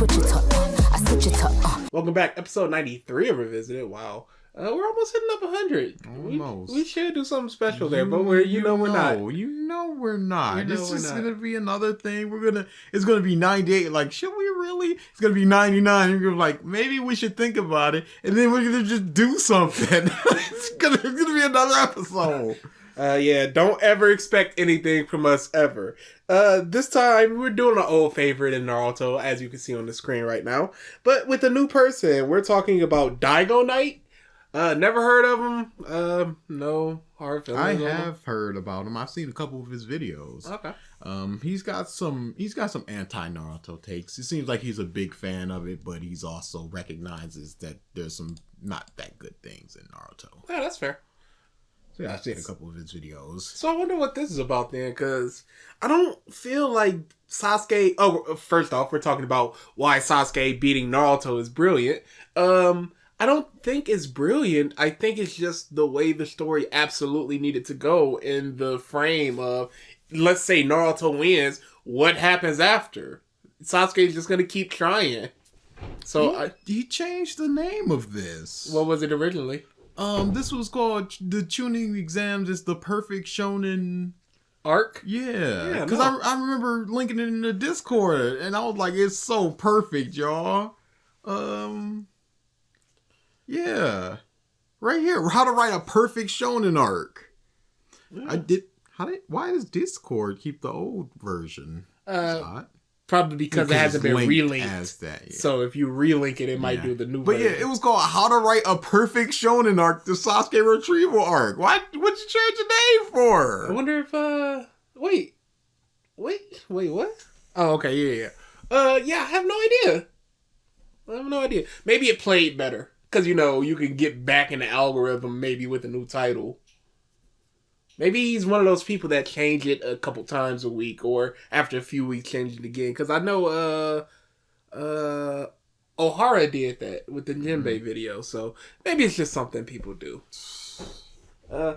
switch it up, I switch it up. Welcome back, episode 93 of Revisited. Wow. We're almost hitting up 100. Almost. We should do something special there, but we're not. You know we're not. You know This we're is not. gonna be another thing. It's gonna be 98. Like, should we really? It's gonna be 99. We're like, maybe we should think about it, and then we're gonna just do something. it's gonna be another episode. Yeah, don't ever expect anything from us ever. This time we're doing an old favorite in Naruto, as you can see on the screen right now, but with a new person. We're talking about DygoKnight. Never heard of him. No hard feelings. I have heard about him. I've seen a couple of his videos. Okay. He's got some anti-Naruto takes. It seems like he's a big fan of it, but he's also recognizes that there's some not that good things in Naruto. Yeah, that's fair. So yeah, I've seen a couple of his videos. So I wonder what this is about then, because I don't feel like Sasuke... Oh, first off, we're talking about why Sasuke beating Naruto is brilliant. I don't think it's brilliant. I think it's just the way the story absolutely needed to go in the frame of, let's say Naruto wins, what happens after? Sasuke's just going to keep trying. So he changed the name of this. What was it originally? This was called the Chunin Exams. It's the Perfect Shonen Arc? Yeah, because I remember linking it in the Discord, and I was like, it's so perfect, y'all. Yeah, right here. How to write a perfect shonen arc. Yeah. Why does Discord keep the old version? Probably because it hasn't been relinked. As that, yeah. So if you relink it, it might do the new But version. Yeah, it was called How to Write a Perfect Shonen Arc, the Sasuke Retrieval Arc. What'd you change the name for? I wonder if, wait, what? Oh, okay, yeah. Yeah, I have no idea. Maybe it played better. Because, you can get back in the algorithm maybe with a new title. Maybe he's one of those people that change it a couple times a week, or after a few weeks change it again. Because I know Ohara did that with the Jinbei video. So maybe it's just something people do.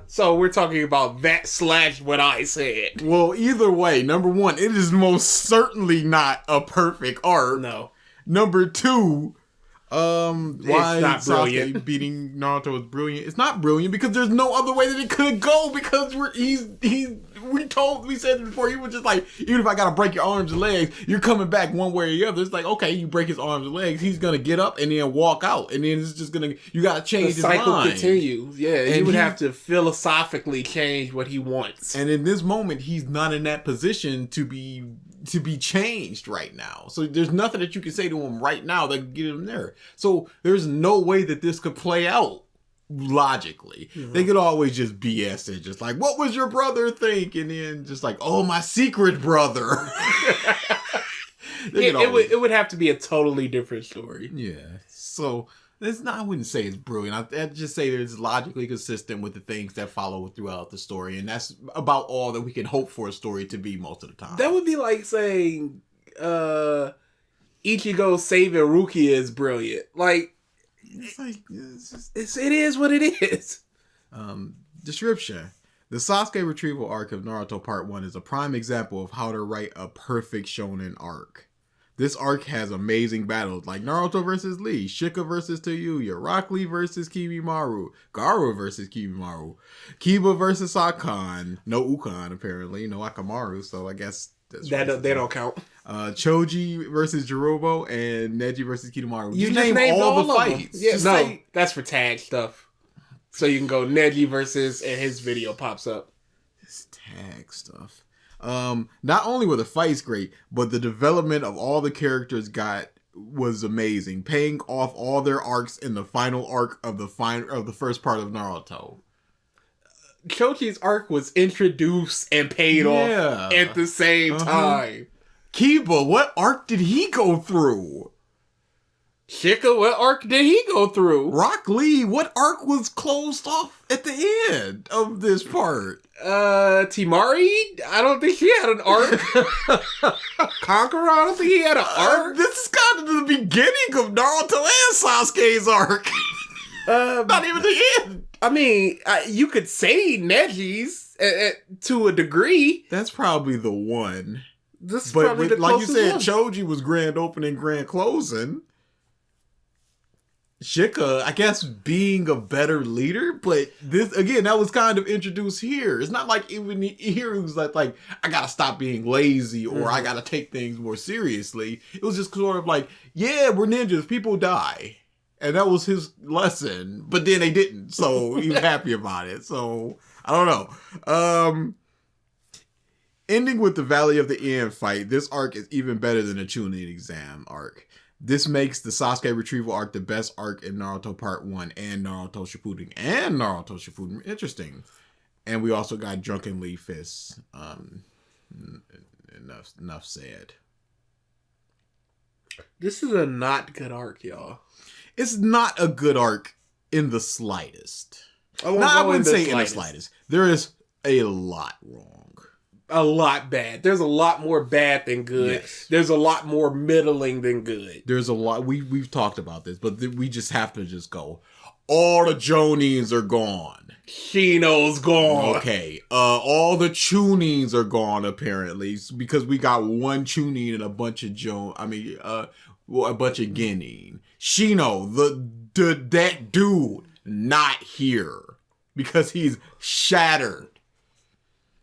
So we're talking about that / what I said. Well, either way, number one, it is most certainly not a perfect arc. No. Number two... why not Sasuke brilliant. beating Naruto is brilliant? It's not brilliant because there's no other way that it could go, because we said it before, he was just like, even if I gotta break your arms and legs, you're coming back one way or the other. It's like, okay, you break his arms and legs, he's gonna get up and then walk out, and then it's just you gotta change the his cycle mind. continues. Yeah, and he would have to philosophically change what he wants. And in this moment, he's not in that position to be changed right now. So there's nothing that you can say to him right now that can get him there. So there's no way that this could play out logically. Mm-hmm. They could always just BS it, just like, what was your brother think? And then just like, oh, my secret brother. It would have to be a totally different story. Yeah. So I wouldn't say it's brilliant. I'd just say that it's logically consistent with the things that follow throughout the story. And that's about all that we can hope for a story to be most of the time. That would be like saying Ichigo saving Rukia is brilliant. Like, it is what it is. Description. The Sasuke Retrieval Arc of Naruto Part 1 is a prime example of how to write a perfect shonen arc. This arc has amazing battles like Naruto versus Lee, Shika versus Toyuya, Rock Lee versus Kibimaru, Gaara versus Kibimaru, Kiba versus Akan, no Ukan apparently, no Akamaru, so I guess they don't count. Choji versus Jirobo, and Neji versus Kidomaru. You just named all the fights. Yeah, that's for tag stuff. So you can go Neji versus, and his video pops up. This tag stuff. Not only were the fights great, but the development of all the characters was amazing, paying off all their arcs in the final arc of the first part of Naruto. Choji's arc was introduced and paid off at the same time. Kiba, what arc did he go through? Shika, what arc did he go through? Rock Lee, what arc was closed off at the end of this part? Timari? I don't think he had an arc. Conqueror? I don't think he had an arc. This is kind of the beginning of Naruto and Sasuke's arc. Not even the end. I mean, you could say Neji's to a degree. That's probably the one. This is But probably the like you closest said, one. Choji was grand opening, grand closing. Shika, I guess, being a better leader, but this again, that was kind of introduced here. It's not like even here it was like I gotta stop being lazy or I gotta take things more seriously. It was just sort of like, yeah, we're ninjas, people die. And that was his lesson. But then they didn't. So he was happy about it. So I don't know. Ending with the Valley of the End fight, this arc is even better than the Chunin exam arc. This makes the Sasuke Retrieval Arc the best arc in Naruto Part 1 and Naruto Shippuden. Interesting. And we also got Drunken Lee Fists. Enough said. This is a not good arc, y'all. It's not a good arc in the slightest. I wouldn't say in the slightest. There is a lot wrong. A lot bad. There's a lot more bad than good. Yes. There's a lot more middling than good. There's a lot. We've talked about this, but we just have to just go. All the Jonins are gone. Shino's gone. Okay. All the Chunins are gone apparently because we got one Chunin and a bunch of a bunch of Genin. Shino, that dude, not here because he's shattered.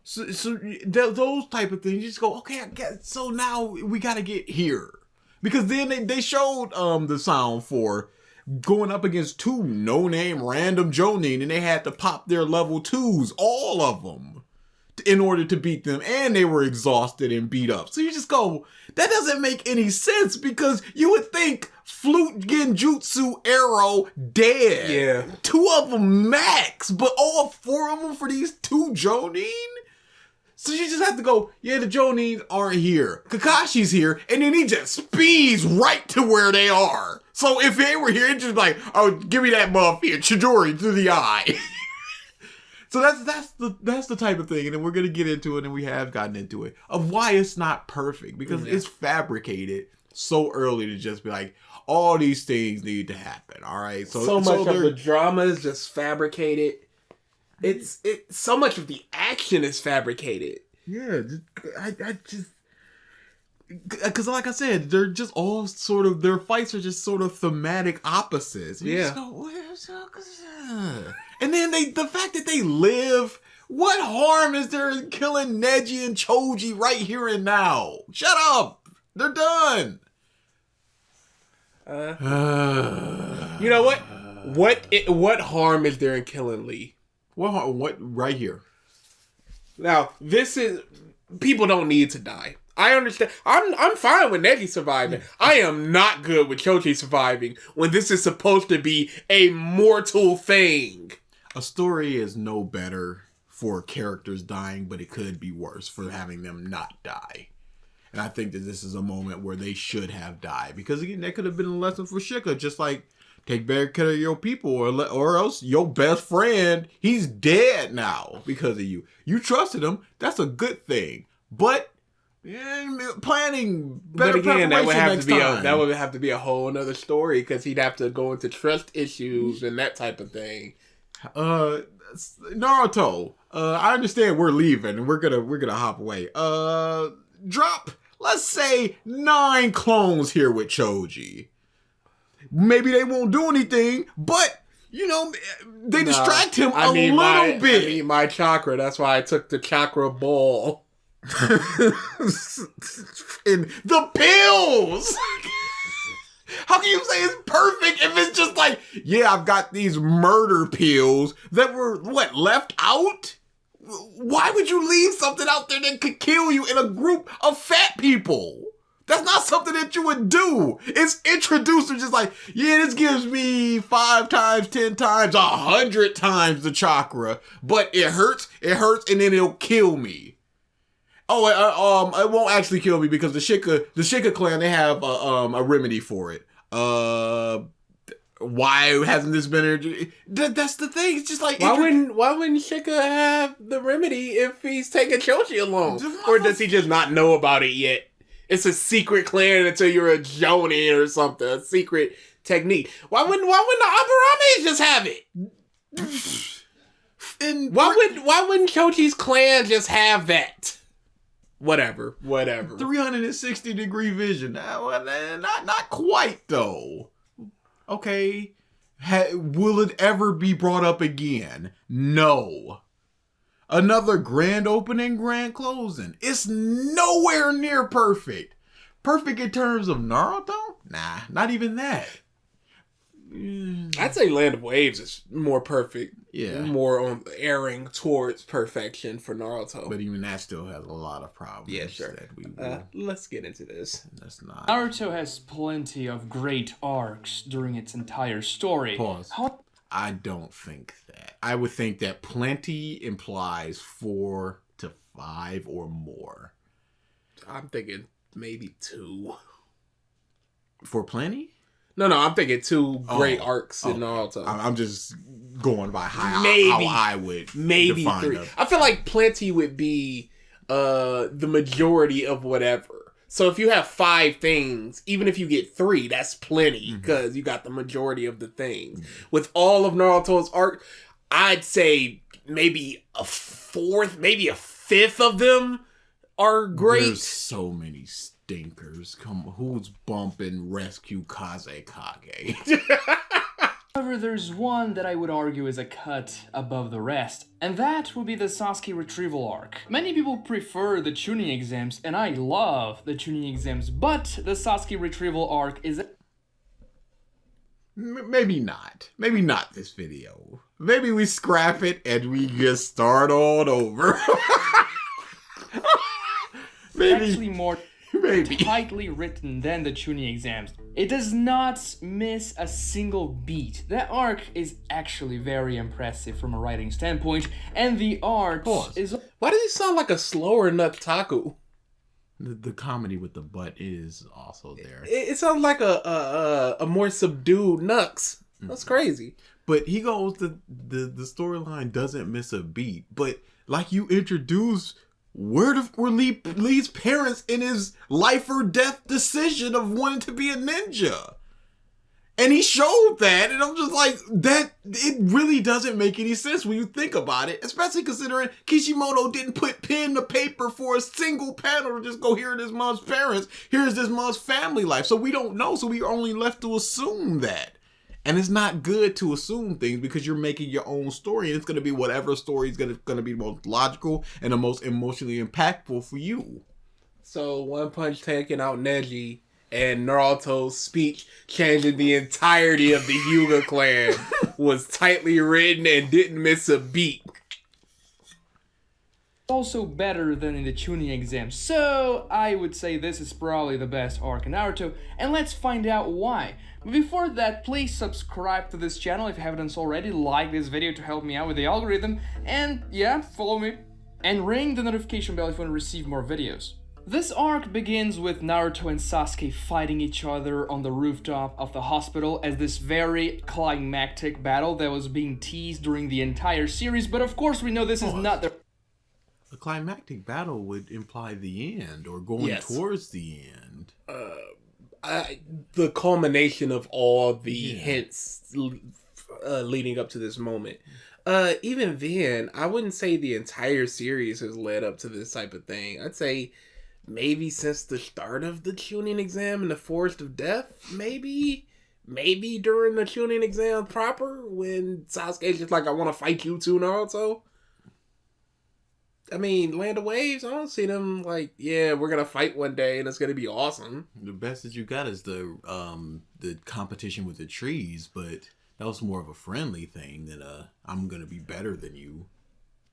So those type of things, you just go, okay, I guess, so now we got to get here. Because then they showed the sound for going up against two no-name random Jonin, and they had to pop their level 2s, all of them, in order to beat them, and they were exhausted and beat up. So you just go, that doesn't make any sense, because you would think Flute, Genjutsu, Arrow, dead. Yeah. 2 of them max, but all 4 of them for these 2 Jonin? So you just have to go, yeah, the Jonins aren't here. Kakashi's here, and then he just speeds right to where they are. So if they were here, it's just like, oh, give me that buff here, Chidori through the eye. So that's the type of thing, and then we're gonna get into it, and we have gotten into it, of why it's not perfect, because it's fabricated so early to just be like, all these things need to happen, all right? So much of the drama is just fabricated. It's so much of the action is fabricated. Yeah, I just because like I said, they're just all sort of, their fights are just sort of thematic opposites. You just go, and then the fact that they live. What harm is there in killing Neji and Choji right here and now? Shut up! They're done. You know what? What harm is there in killing Lee? What right here? Now, this is, people don't need to die. I understand. I'm fine with Neji surviving. I am not good with Choji surviving when this is supposed to be a mortal thing. A story is no better for characters dying, but it could be worse for having them not die. And I think that this is a moment where they should have died, because again, that could have been a lesson for Shika, just like, take better care of your people, or else your best friend, he's dead now because of you. You trusted him. That's a good thing. But planning better preparation that would have next to be time. that would have to be a whole another story, because he'd have to go into trust issues and that type of thing. Naruto. I understand we're leaving and we're gonna hop away. Drop, let's say 9 clones here with Choji. Maybe they won't do anything, but, you know, they distract him a little bit. I need my chakra. That's why I took the chakra ball. And the pills! How can you say it's perfect if it's just like, yeah, I've got these murder pills that were, left out? Why would you leave something out there that could kill you in a group of fat people? That's not something that you would do. It's introduced to just like, yeah, this gives me 5 times, 10 times, 100 times the chakra, but it hurts, and then it'll kill me. Oh, it won't actually kill me because the Shika clan, they have a remedy for it. Why hasn't this been? That's the thing. It's just like, why wouldn't Shika have the remedy if he's taking Choji along, or does he just not know about it yet? It's a secret clan until you're a Jonin or something. A secret technique. Why wouldn't the Abarames just have it? And why wouldn't Choji's clan just have that? Whatever. 360-degree vision. Not quite, though. Okay. Will it ever be brought up again? No. Another grand opening, grand closing. It's nowhere near perfect. Perfect in terms of Naruto? Nah, not even that. I'd say Land of Waves is more perfect. Yeah. More on erring towards perfection for Naruto. But even that still has a lot of problems. Yeah, sure. That we will. Let's get into this. That's not. Naruto has plenty of great arcs during its entire story. Pause. I don't think that. I would think that plenty implies 4 to 5 or more. I'm thinking maybe 2. For plenty? No, I'm thinking 2 great arcs in Naruto. I'm just going by how I would maybe define 3. them. I feel like plenty would be the majority of whatever. So if you have 5 things, even if you get 3, that's plenty because you got the majority of the things. With all of Naruto's arc, I'd say maybe a 4th, maybe a 5th of them are great. There's so many stinkers. Come, who's bumping Rescue Kazekage? However, there's one that I would argue is a cut above the rest, and that would be the Sasuke Retrieval Arc. Many people prefer the tuning exams, and I love the tuning exams, but the Sasuke Retrieval Arc is Maybe not. Maybe not this video. Maybe we scrap it and we just start all over. actually more tightly written than the tuning exams. It does not miss a single beat. That arc is actually very impressive from a writing standpoint, and the art is... Why does he sound like a slower Nutaku? The comedy with the butt is also there. It sounds like a more subdued Nux. That's crazy. But he goes, the storyline doesn't miss a beat. But like you introduced, were Lee's parents in his life or death decision of wanting to be a ninja? And he showed that, and I'm just like, that it really doesn't make any sense when you think about it, especially considering Kishimoto didn't put pen to paper for a single panel to just go, here are this mom's parents, here's this mom's family life. So we don't know, so we are only left to assume that. And it's not good to assume things because you're making your own story, and it's going to be whatever story is going to be the most logical and the most emotionally impactful for you. So One Punch taking out Neji and Naruto's speech changing the entirety of the Hyuga clan was tightly written and didn't miss a beat. also better than in the tuning exam, so I would say this is probably the best arc in Naruto, and let's find out why. But before that, please subscribe to this channel if you haven't done so already, like this video to help me out with the algorithm, and yeah, follow me. And ring the notification bell if you want to receive more videos. This arc begins with Naruto and Sasuke fighting each other on the rooftop of the hospital as this very climactic battle that was being teased during the entire series, but of course we know this is not the... A climactic battle would imply the end, or going towards the end. The culmination of all the hints leading up to this moment. Even then, I wouldn't say the entire series has led up to this type of thing. I'd say maybe since the start of the tuning exam in the Forest of Death, maybe during the tuning exam proper, when Sasuke's just like, I want to fight you too, Naruto. I mean, Land of Waves, I don't see them like, yeah, we're gonna fight one day and it's gonna be awesome. The best that you got is the competition with the trees, but that was more of a friendly thing than I'm gonna be better than you.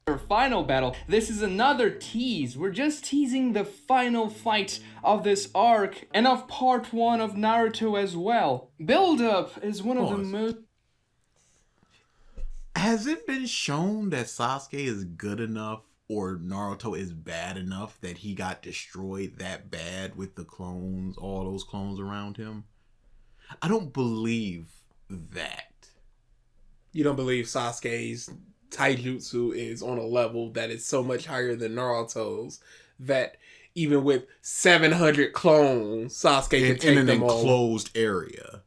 Our final battle. This is another tease. We're just teasing the final fight of this arc and of part 1 of Naruto as well. Build up is one of the most... Has it been shown that Sasuke is good enough or Naruto is bad enough that he got destroyed that bad with the clones, all those clones around him? I don't believe that. You don't believe Sasuke's taijutsu is on a level that is so much higher than Naruto's that even with 700 clones, Sasuke can take them all. In an enclosed area.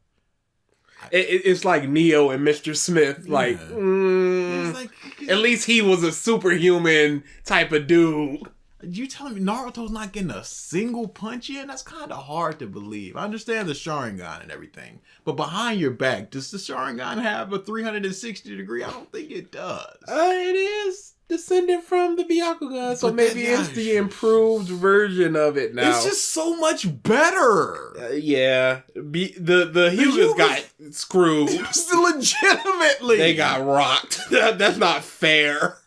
It's like Neo and Mr. Smith. Like, it's like, at least he was a superhuman type of dude. You telling me Naruto's not getting a single punch in? That's kind of hard to believe. I understand the Sharingan and everything, but behind your back, does the Sharingan have a 360 degree? I don't think it does. It is descended from the Byakugan, so But maybe it's the improved version of it now. It's just so much better. Yeah. The Hyugas got screwed. Legitimately. They got rocked. That's not fair.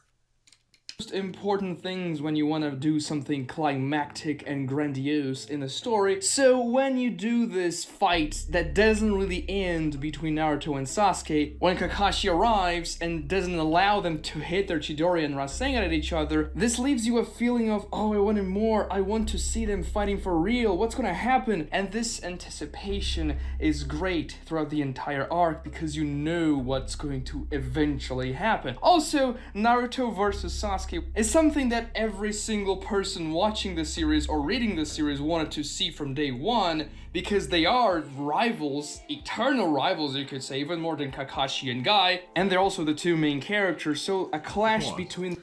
Most important things when you want to do something climactic and grandiose in a story. So when you do this fight that doesn't really end between Naruto and Sasuke, when Kakashi arrives and doesn't allow them to hit their Chidori and Rasengan at each other, this leaves you a feeling of, oh, I wanted more, I want to see them fighting for real, what's gonna happen? And this anticipation is great throughout the entire arc because you know what's going to eventually happen. Also, Naruto versus Sasuke is something that every single person watching the series or reading the series wanted to see from day one, because they are rivals, eternal rivals you could say, even more than Kakashi and Guy, and they're also the two main characters, so a clash between...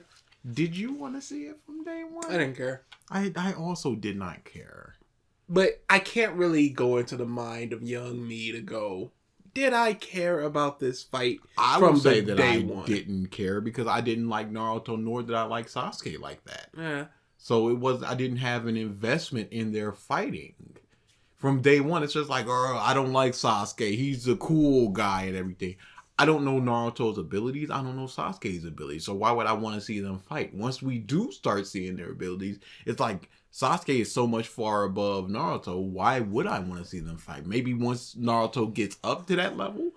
Did you want to see it from day one? I didn't care. I also did not care. But I can't really go into the mind of young me to go, did I care about this fight from the day one? Didn't care because I didn't like Naruto, nor did I like Sasuke like that. Yeah. So I didn't have an investment in their fighting. From day one, it's just like, oh, I don't like Sasuke. He's a cool guy and everything. I don't know Naruto's abilities. I don't know Sasuke's abilities. So why would I want to see them fight? Once we do start seeing their abilities, it's like Sasuke is so much far above Naruto. Why would I want to see them fight? Maybe once Naruto gets up to that level,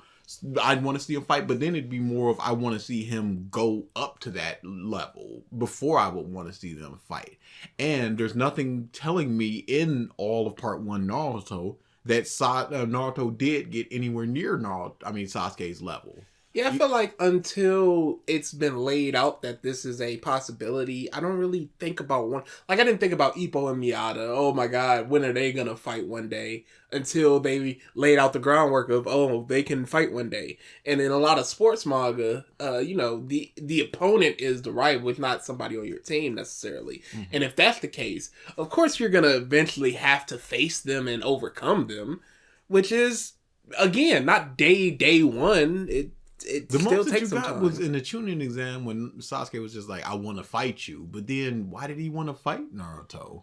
I'd want to see him fight. But then it'd be more of I want to see him go up to that level before I would want to see them fight. And there's nothing telling me in all of Part 1 Naruto that Naruto did get anywhere near Sasuke's level. Yeah, I feel like until it's been laid out that this is a possibility, I don't really think about one. Like, I didn't think about Ippo and Miyata. Oh my god, when are they gonna fight one day? Until they laid out the groundwork of, oh, they can fight one day. And in a lot of sports manga, the opponent is the rival, it's not somebody on your team necessarily. Mm-hmm. And if that's the case, of course you're gonna eventually have to face them and overcome them, which is, again, not day one. The most that you got was in the Chunin exam when Sasuke was just like, I want to fight you. But then why did he want to fight Naruto?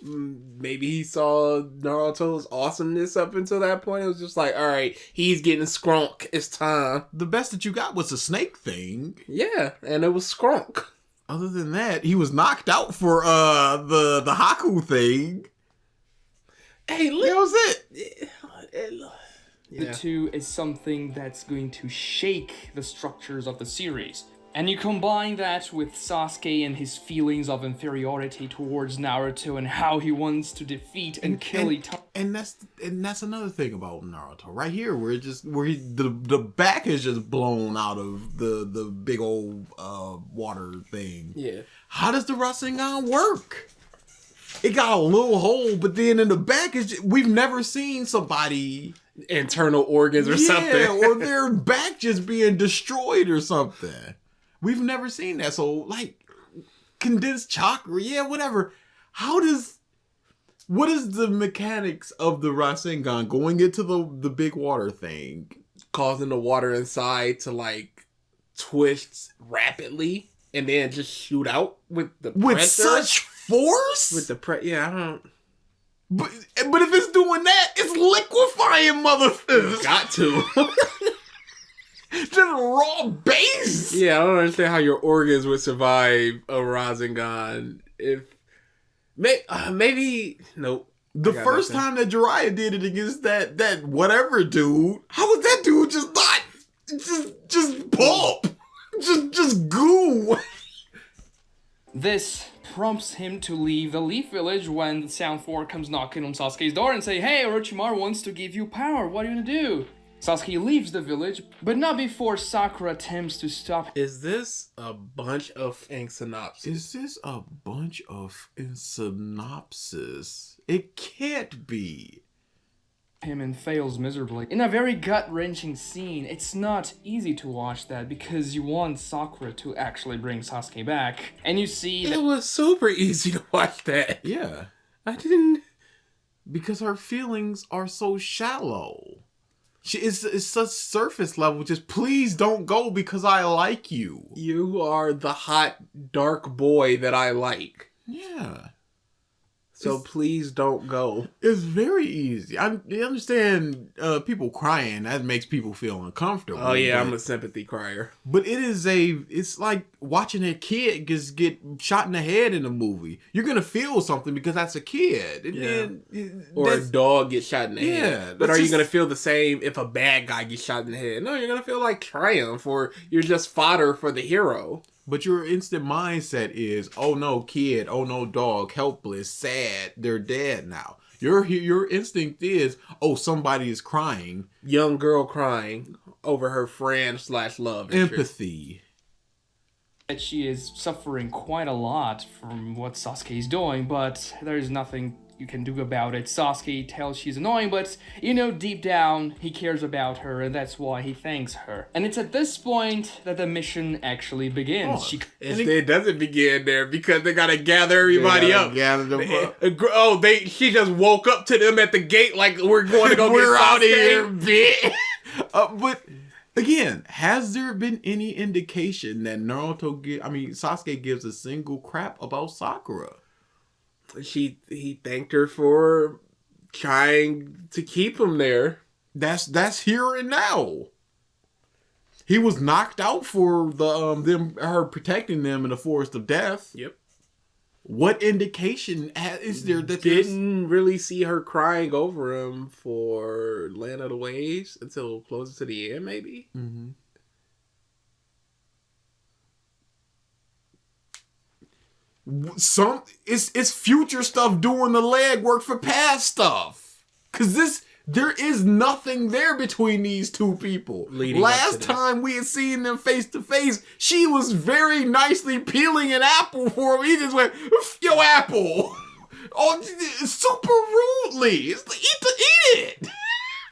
Maybe he saw Naruto's awesomeness up until that point. It was just like, all right, he's getting Skrunk. It's time. The best that you got was the snake thing. Yeah, and it was Skrunk. Other than that, he was knocked out for the Haku thing. Hey, that was it. The two is something that's going to shake the structures of the series. And you combine that with Sasuke and his feelings of inferiority towards Naruto and how he wants to defeat and kill Itachi. And that's another thing about Naruto. Right here, the back is just blown out of the big old water thing. Yeah. How does the Rasengan work? It got a little hole, but then in the back we've never seen somebody internal organs or something. or their back just being destroyed or something. We've never seen that. So, like, condensed chakra, whatever. What is the mechanics of the Rasengan going into the big water thing? Causing the water inside to, like, twist rapidly and then just shoot out with the pressure. With such force? With the I don't... But if it's doing that, it's liquefying, motherfucker. Got to. Just raw base. Yeah, I don't understand how your organs would survive a Rasengan. If maybe nope. The first time that Jiraiya did it against that whatever dude, how was that dude just not just pulp, just goo? This prompts him to leave the Leaf Village when the Sound Fork comes knocking on Sasuke's door and say, hey, Orochimaru wants to give you power, what are you gonna do? Sasuke leaves the village, but not before Sakura attempts to stop. Is this a bunch of synopsis? It can't be. him and fails miserably. In a very gut-wrenching scene, it's not easy to watch that because you want Sakura to actually bring Sasuke back. And you see It that was super easy to watch that. Yeah. I didn't. Because her feelings are so shallow. It's such surface level. Just please don't go because I like you. You are the hot, dark boy that I like. Yeah. So please don't go. It's very easy. I understand people crying. That makes people feel uncomfortable. Oh yeah, I'm a sympathy crier. But it's like watching a kid just get shot in the head in a movie. You're going to feel something because that's a kid. And then, Or a dog gets shot in the head. Yeah, But that's are you just- going to feel the same if a bad guy gets shot in the head? No, you're going to feel like triumph, or you're just fodder for the hero. But your instant mindset is, oh no, kid, oh no, dog, helpless, sad, they're dead now. Your instinct is, oh, somebody is crying. Young girl crying over her friend / love interest. Empathy. she is suffering quite a lot from what Sasuke is doing, but there's nothing you can do about it. Sasuke tells she's annoying, but, you know, deep down, he cares about her, and that's why he thanks her. And it's at this point that the mission actually begins. Oh, It doesn't begin there because they gotta gather everybody up. Gather them up. She just woke up to them at the gate like we're going to go We're get out Sasuke. here, bitch. But again, has there been any indication that Sasuke gives a single crap about Sakura? He thanked her for trying to keep him there. That's here and now. He was knocked out for her protecting them in the forest of death. Yep. What indication is there that there's... Didn't really see her crying over him for Land of the Waves until closer to the end, maybe. Mm-hmm. It's future stuff doing the legwork for past stuff. Cause there is nothing there between these two people. Leading up to Last this. time we had seen them face to face, she was very nicely peeling an apple for him. He just went, "Yo, apple!" Oh, super rudely. It's like, eat it.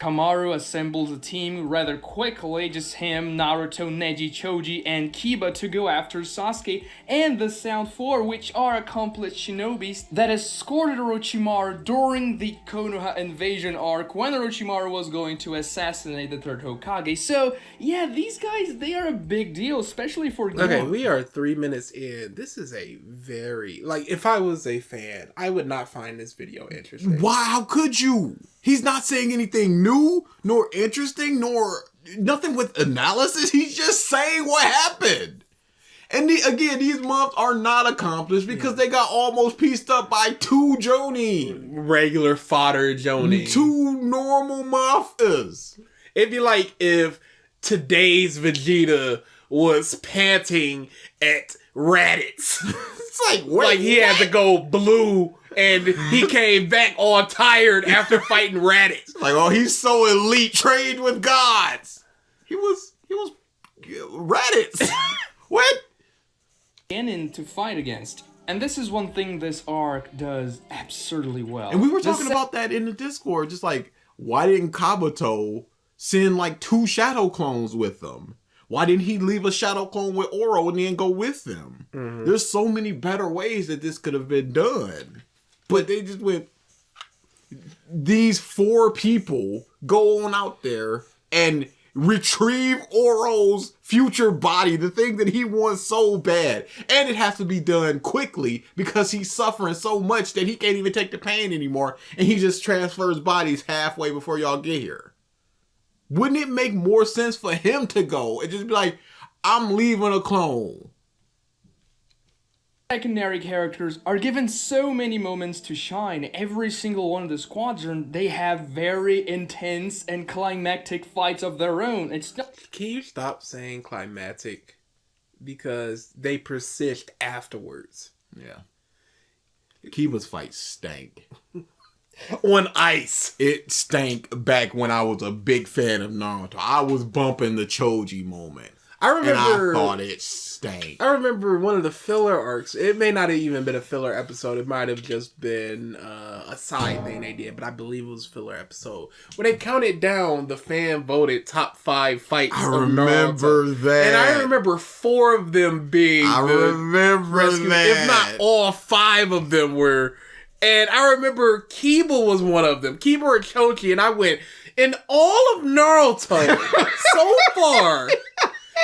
Kamaru assembles a team rather quickly, just him, Naruto, Neji, Choji, and Kiba to go after Sasuke and the Sound Four, which are accomplished shinobis that escorted Orochimaru during the Konoha invasion arc when Orochimaru was going to assassinate the third Hokage. So, yeah, these guys, they are a big deal, especially for Okay, Gon. we are 3 minutes in. This is a very... if I was a fan, I would not find this video interesting. Why? How could you? He's not saying anything new, nor interesting, nor nothing with analysis. He's just saying what happened. And again, these months are not accomplished because they got almost pieced up by two Jonin. Regular fodder Jonin. Two normal mafias. It'd be like if today's Vegeta was panting at Raditz. It's like, wait, Like he had to go blue and he came back all tired after fighting Raditz. like, oh, he's so elite, trained with gods. He was Raditz. What? Genin to fight against. And this is one thing this arc does absurdly well. And we were The talking about that in the Discord, just like, why didn't Kabuto send like 2 shadow clones with them? Why didn't he leave a shadow clone with Oro and then go with them? Mm-hmm. There's so many better ways that this could have been done. But they just went, these 4 people go on out there and retrieve Oro's future body, the thing that he wants so bad. And it has to be done quickly because he's suffering so much that he can't even take the pain anymore. And he just transfers bodies halfway before y'all get here. Wouldn't it make more sense for him to go and just be like, I'm leaving a clone? secondary characters are given so many moments to shine. Every single one of the squadron, they have very intense and climactic fights of their own. It's not... Can you stop saying climatic? Because they persist afterwards. Yeah. Kiba's fight stank. On ice. It stank back when I was a big fan of Naruto. I was bumping the Choji moment. I remember. And I thought it stank. I remember one of the filler arcs. It may not have even been a filler episode. It might have just been a side thing they did, but I believe it was a filler episode. When they counted down the fan voted top 5 fights. I remember that. And I remember 4 of them being. I remember that. If not all 5 of them were. And I remember Kiba was one of them. Kiba or Choji. And I went, in all of Naruto so far,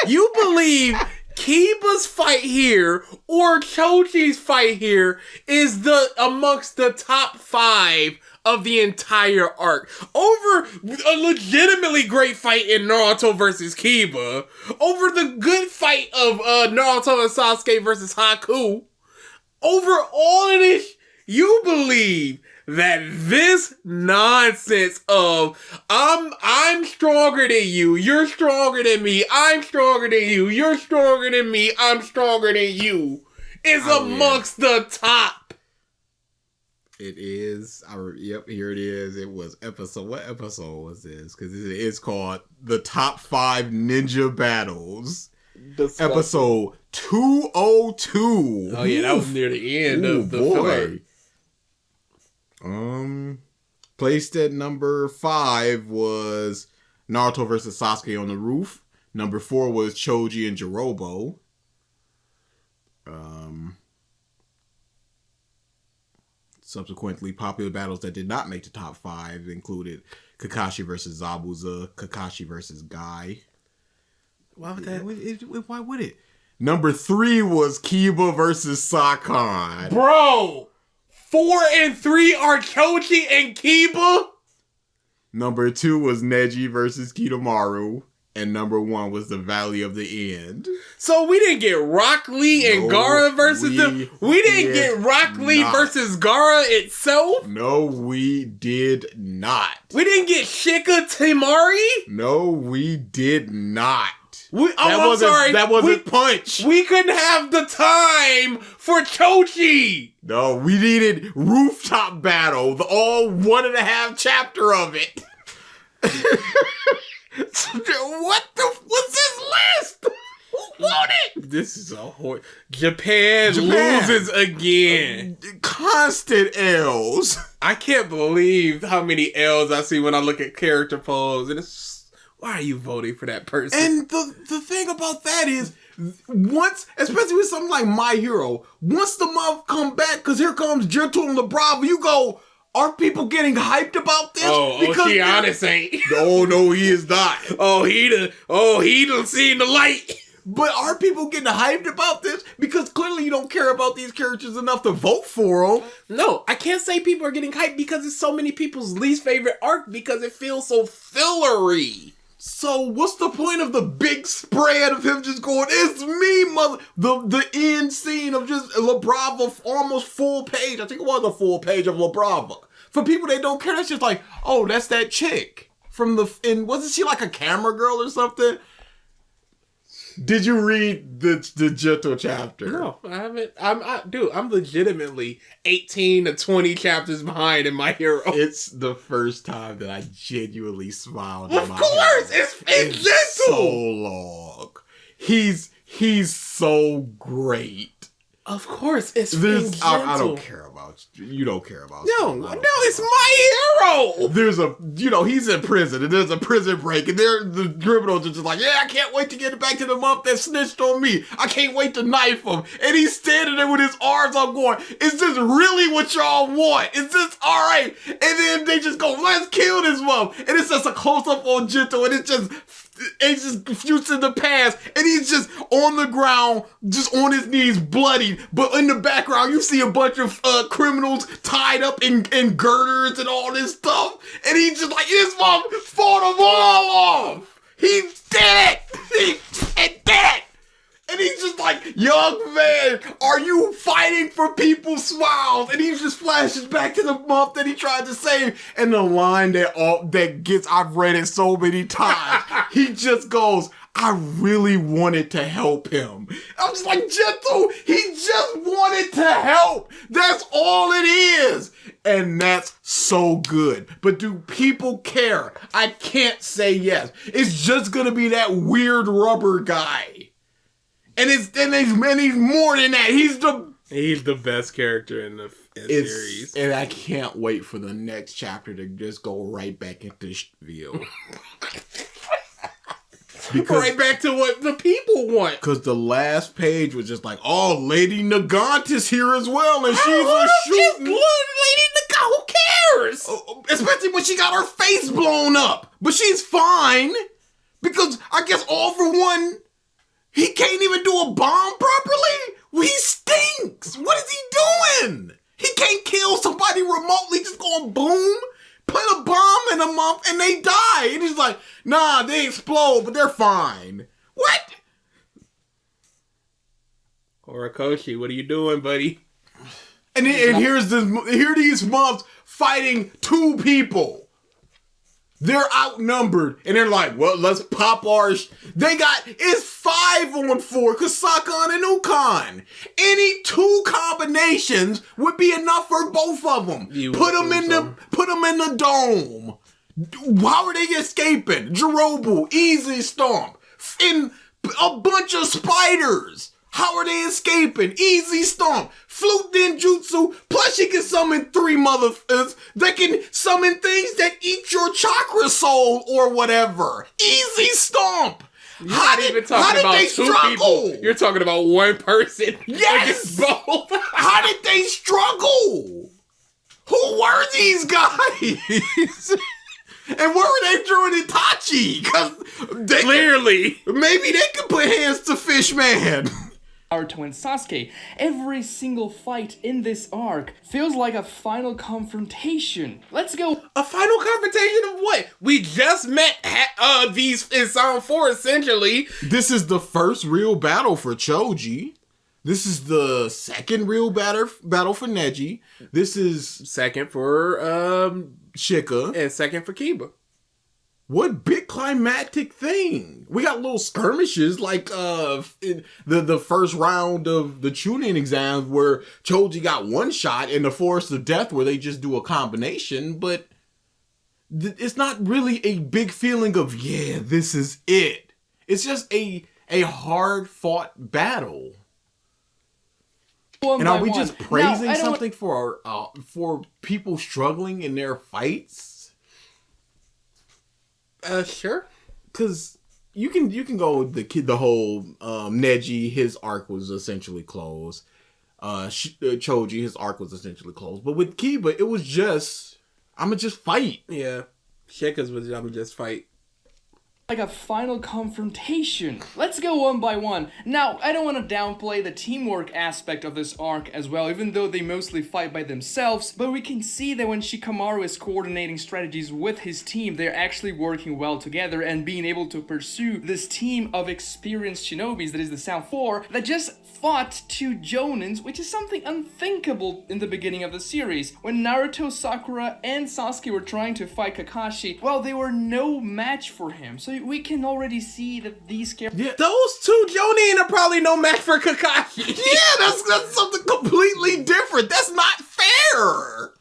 you believe Kiba's fight here or Choji's fight here is amongst the top 5 of the entire arc. Over a legitimately great fight in Naruto versus Kiba. Over the good fight of Naruto and Sasuke versus Haku. Over all of this, you believe that this nonsense of I'm stronger than you, you're stronger than me, I'm stronger than you, you're stronger than me, I'm stronger than you is amongst the top. It is. Yep, here it is. It was episode. What episode was this? Because it's called The Top 5 Ninja Battles. Disgusting. Episode 202. Oh yeah, that was near the end of the filler. Placed at number 5 was Naruto versus Sasuke on the roof. Number 4 was Choji and Jirobo. Subsequently, popular battles that did not make the top 5 included Kakashi versus Zabuza, Kakashi versus Guy. Why would that? Why would it? Number 3 was Kiba versus Sakan. Bro! 4 and 3 are Choji and Kiba? Number 2 was Neji versus Kidomaru. And number 1 was the Valley of the End. So we didn't get Rock Lee and Gaara versus them? We didn't get Rock Lee versus Gaara itself? No, we did not. We didn't get Shika Temari? No, we did not. That wasn't Punch. We couldn't have the time for Choji. No, we needed Rooftop Battle, the all 1.5 chapter of it. What's this list? Who won it? This is a horror. Japan loses again. Constant L's. I can't believe how many L's I see when I look at character polls, and it's just, why are you voting for that person? And the thing about that is, once, especially with something like My Hero, once the month come back, because here comes Gentle and LeBron, you go, are people getting hyped about this? Because Giannis ain't. No, he is not. He done seen the light. But are people getting hyped about this? Because clearly you don't care about these characters enough to vote for them. No, I can't say people are getting hyped because it's so many people's least favorite arc because it feels so fillery. So what's the point of the big spread of him just going, it's me, mother? The end scene of just LaBrava, almost full page. I think it was a full page of LaBrava. For people that don't care, that's just like, oh, that's that chick from wasn't she like a camera girl or something? Did you read the Gentle chapter? No, I haven't. I'm legitimately 18 to 20 chapters behind in My Hero. It's the first time that I genuinely smiled. Of course, it's Gentle. So long. He's so great. Of course, it's Gentle. I don't care about you. You don't care about. No, it's My Hero. There's he's in prison, and there's a prison break, and the criminals are just like, yeah, I can't wait to get back to the month that snitched on me. I can't wait to knife him. And he's standing there with his arms up going, is this really what y'all want? Is this all right? And then they just go, let's kill this mom. And it's just a close-up on Gentle, and it's just shoots in the past, and he's just on the ground, just on his knees, bloodied. But in the background, you see a bunch of criminals tied up in girders and all this stuff. And he's just like, this mom fought them all off. He did it. He did it. And he's just like, young man, are you fighting for people's smiles? And he just flashes back to the month that he tried to save. And the line that gets, I've read it so many times. He just goes, I really wanted to help him. I was like, Gentle, he just wanted to help. That's all it is. And that's so good. But do people care? I can't say yes. It's just gonna be that weird rubber guy. And he's more than that. He's the best character in the series. And I can't wait for the next chapter to just go right back into View. Right back to what the people want. Because the last page was just like, oh, Lady Nagant is here as well, and she's a shooting. Lady Nagant, who cares? Especially when she got her face blown up. But she's fine. Because I guess all for one, he can't even do a bomb properly. Well, he stinks. What is he doing? He can't kill somebody remotely just going boom. Put a bomb in them up and they die. And he's like, nah, they explode, but they're fine. What? Horikoshi, what are you doing, buddy? And here are these mobs fighting 2 people. They're outnumbered, and they're like, well, let's pop our... It's 5 on 4, Kasakan and Ukon. Any 2 combinations would be enough for both of them. Put them in the dome. How are they escaping? Jirobu, easy stomp. In a bunch of spiders. How are they escaping? Easy stomp. Flute ninjutsu. Plus you can summon 3 motherfuckers that can summon things that eat your chakra soul or whatever. Easy stomp. You're not even talking about 2 people. You're talking about 1 person. Yes. Both. How did they struggle? Who were these guys? And where were they during Itachi? Because clearly, maybe they could put hands to Fishman. Naruto and Sasuke, every single fight in this arc feels like a final confrontation. Let's go. A final confrontation of what? We just met these in Song 4, essentially. This is the first real battle for Choji. This is the second real battle for Neji. This is second for Shika. And second for Kiba. What big climactic thing? We got little skirmishes like in the first round of the Chunin exams where Choji got 1 shot in the Forest of Death where they just do a combination, but it's not really a big feeling of, yeah, this is it. It's just a hard fought battle. And are we just praising something for people struggling in their fights? Sure. Because you can go with the whole Neji, his arc was essentially closed. Choji, his arc was essentially closed. But with Kiba, it was just, I'ma just fight. Yeah. Shika's was, I'ma just fight. Like a final confrontation. Let's go one by one. Now, I don't want to downplay the teamwork aspect of this arc as well, even though they mostly fight by themselves, but we can see that when Shikamaru is coordinating strategies with his team, they're actually working well together and being able to pursue this team of experienced shinobis, that is the Sound 4, that just fought 2 Jonins, which is something unthinkable in the beginning of the series. When Naruto, Sakura, and Sasuke were trying to fight Kakashi, well, they were no match for him, so we can already see that these characters... Yeah, those 2 Jonin are probably no match for Kakashi. Yeah, that's something completely different. That's not fair.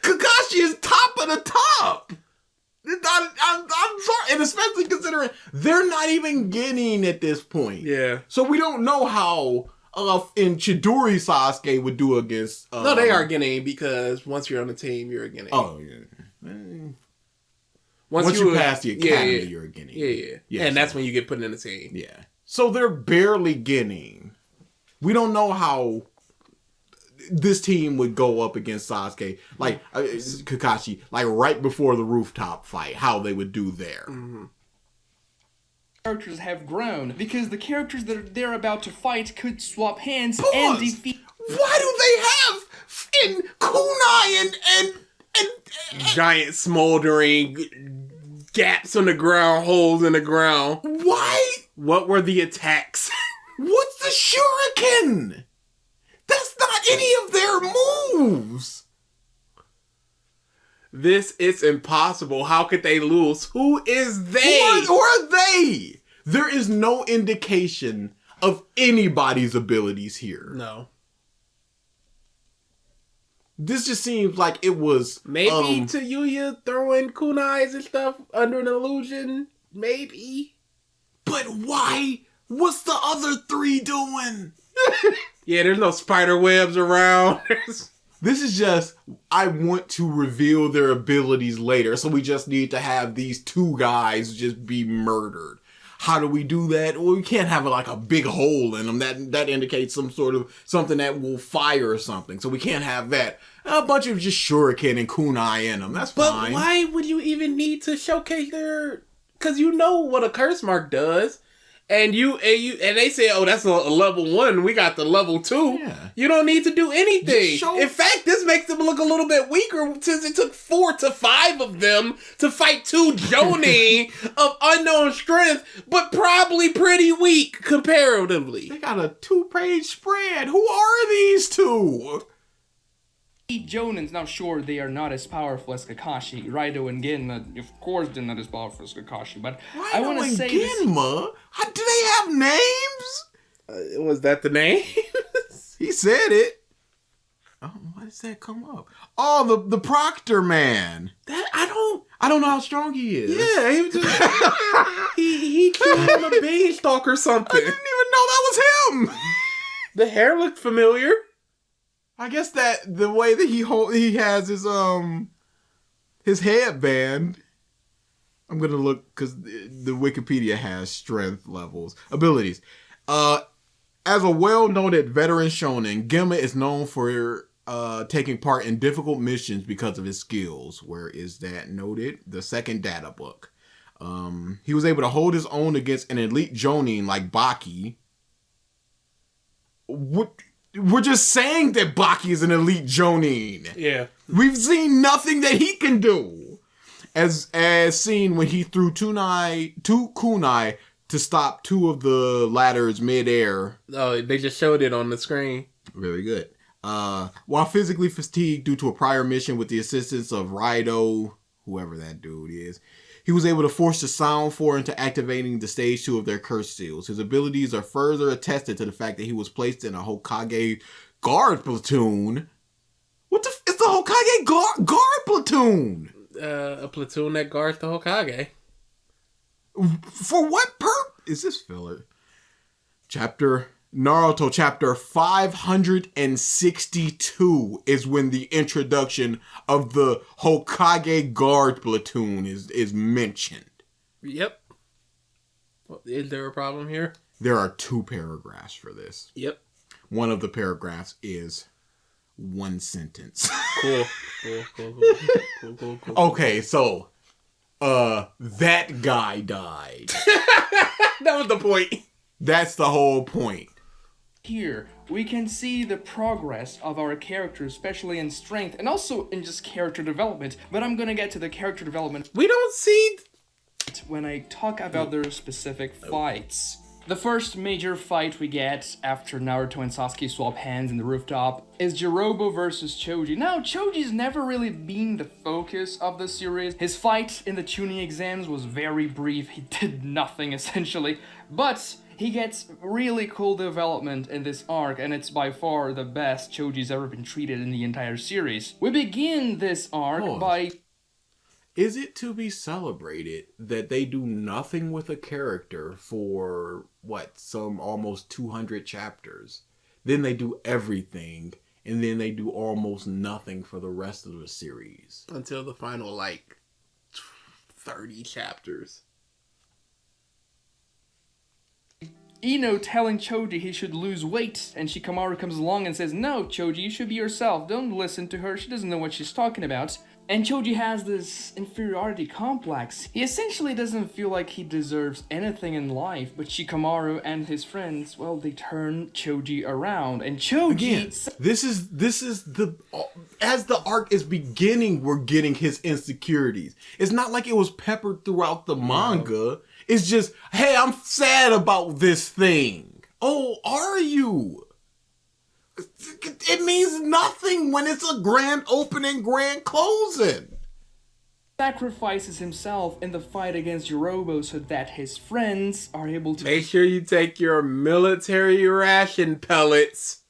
Kakashi is top of the top. I'm sorry, and especially considering they're not even getting at this point. Yeah. So we don't know how in Chidori Sasuke would do against... no, they are getting, because once you're on the team, you're a getting. Oh, yeah. Once you pass the academy, you're a Guinea. Yeah. And that's when you get put in the team. Yeah. So they're barely getting. We don't know how this team would go up against Sasuke, like Kakashi, like right before the rooftop fight, how they would do there. Mm-hmm. Characters have grown, because the characters that they're about to fight could swap hands and defeat... Why do they have kunai and giant smoldering gaps on the ground, holes in the ground? Why? What were the attacks? What's the shuriken? That's not any of their moves. It's impossible. How could they lose? Who is they? Who are they? There is no indication of anybody's abilities here. No. This just seems like it was Maybe to Yuya throwing kunais and stuff under an illusion. Maybe. But why? What's the other three doing? Yeah, there's no spider webs around. This is just, I want to reveal their abilities later, so we just need to have these two guys just be murdered. How do we do that? Well, we can't have like a big hole in them. That indicates some sort of something that will fire or something. So we can't have that. A bunch of just shuriken and kunai in them. That's fine. But why would you even need to showcase their? Because you know what a curse mark does. And they say, oh, that's a level 1. We got the level 2. Yeah. You don't need to do anything. In fact, this makes them look a little bit weaker since it took 4 to 5 of them to fight 2 Jonin of unknown strength, but probably pretty weak comparatively. They got a 2-page spread. Who are these two? Jonins, now sure, they are not as powerful as Kakashi. Raido and Genma, of course, they're not as powerful as Kakashi, but I want to say Genma? Do they have names? Was that the name? He said it. Oh, why does that come up? Oh, the Proctor man. That I don't know how strong he is. Yeah, he was just he killed him a beanstalk or something. I didn't even know that was him. The hair looked familiar. I guess that the way that he has his headband. I'm gonna look because the Wikipedia has strength levels, abilities. As a well-noted veteran shonen, Genma is known for taking part in difficult missions because of his skills. Where is that noted? The second data book. He was able to hold his own against an elite jonin like Baki. We're just saying that Baki is an elite jonin. Yeah. We've seen nothing that he can do. As seen when he threw two kunai to stop 2 of the ladders midair. Oh, they just showed it on the screen. Very good. While physically fatigued due to a prior mission with the assistance of Raido, whoever that dude is, he was able to force the Sound 4 into activating the stage 2 of their curse seals. His abilities are further attested to the fact that he was placed in a Hokage guard platoon. It's the Hokage guard platoon! A platoon that guards the Hokage. For what purpose? Is this filler? Naruto chapter 562 is when the introduction of the Hokage guard platoon is mentioned. Yep. Is there a problem here? There are 2 paragraphs for this. Yep. One of the paragraphs is 1 sentence. Cool. Okay, so that guy died. That was the point. That's the whole point. here we can see the progress of our characters, especially in strength and also in just character development. But I'm gonna get to the character development We don't see when I talk about their specific fights. The first major fight we get after Naruto and Sasuke swap hands in the rooftop is Jirobo versus Choji. Now, Choji's never really been the focus of the series. His fight in the tuning exams was very brief. He did nothing, essentially. But he gets really cool development in this arc, and it's by far the best Choji's ever been treated in the entire series. We begin this arc by... Is it to be celebrated that they do nothing with a character for, some almost 200 chapters? Then they do everything, and then they do almost nothing for the rest of the series. until the final, 30 chapters. Ino telling Choji he should lose weight, and Shikamaru comes along and says, "No, Choji, you should be yourself. Don't listen to her. She doesn't know what she's talking about." And Choji has this inferiority complex. He essentially doesn't feel like he deserves anything in life, but Shikamaru and his friends, well, they turn Choji around. And Choji... Again, this is the... As the arc is beginning, we're getting his insecurities. It's not like it was peppered throughout the manga. It's just, hey, I'm sad about this thing. Oh, are you? It means nothing when it's a grand opening, grand closing. sacrifices himself in the fight against Yorobo so that his friends are able to Make sure you take your military ration pellets.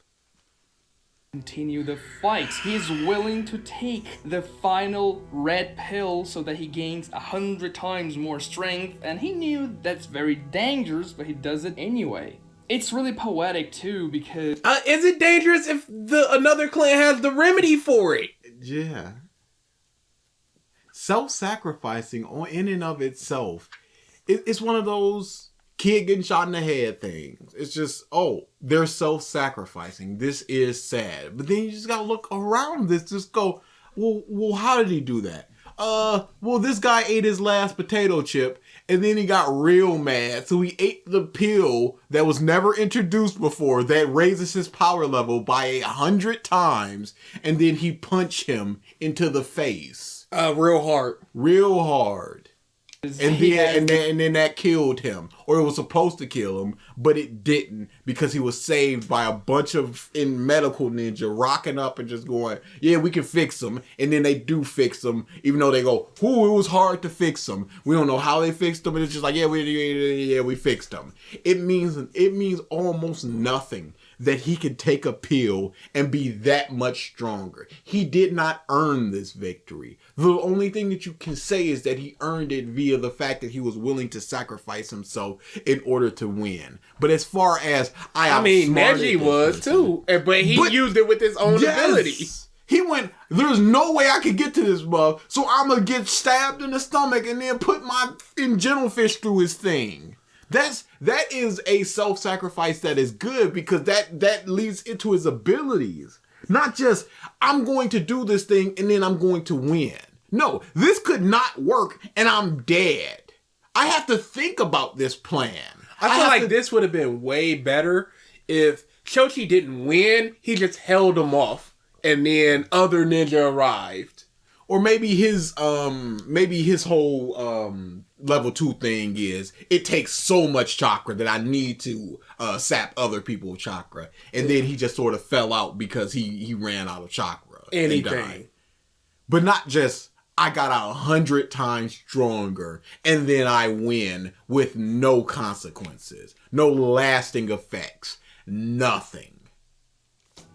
continue the fight. He is willing to take the final red pill so that he gains 100 times more strength, and he knew that's very dangerous, but he does it anyway. It's really poetic too because Is it dangerous if another clan has the remedy for it? Yeah. Self-sacrificing in and of itself, it's one of those kid getting shot in the head things. It's just, oh, they're self-sacrificing. This is sad. But then you just gotta look around this. Just go, well, how did he do that? Well, this guy ate his last potato chip, and then he got real mad. So he ate the pill that was never introduced before that raises his power level by 100 times, and then he punched him into the face. Real hard. Real hard. And then that killed him. Or it was supposed to kill him, but it didn't because he was saved by a bunch of medical ninja rocking up and just going, yeah, we can fix him. And then they do fix him, even though they go, ooh, it was hard to fix him. We don't know how they fixed him, and it's just like, we fixed him. It means almost nothing that he could take a pill and be that much stronger. He did not earn this victory. The only thing that you can say is that he earned it via the fact that he was willing to sacrifice himself in order to win. But as far as Neji was too, but he used it with his own ability. He went, there's no way I could get to this bug, so I'm gonna get stabbed in the stomach and then put my gentle fish through his thing. That is a self-sacrifice that is good because that leads into his abilities. Not just, I'm going to do this thing and then I'm going to win. No, this could not work and I'm dead. I have to think about this plan. I feel like this would have been way better if Chochi didn't win, he just held him off and then other ninja arrived. Or maybe his whole level 2 thing is it takes so much chakra that I need to sap other people's chakra, and then he just sort of fell out because he ran out of chakra. Anything, and died. But not just I got 100 times stronger and then I win with no consequences, no lasting effects, nothing.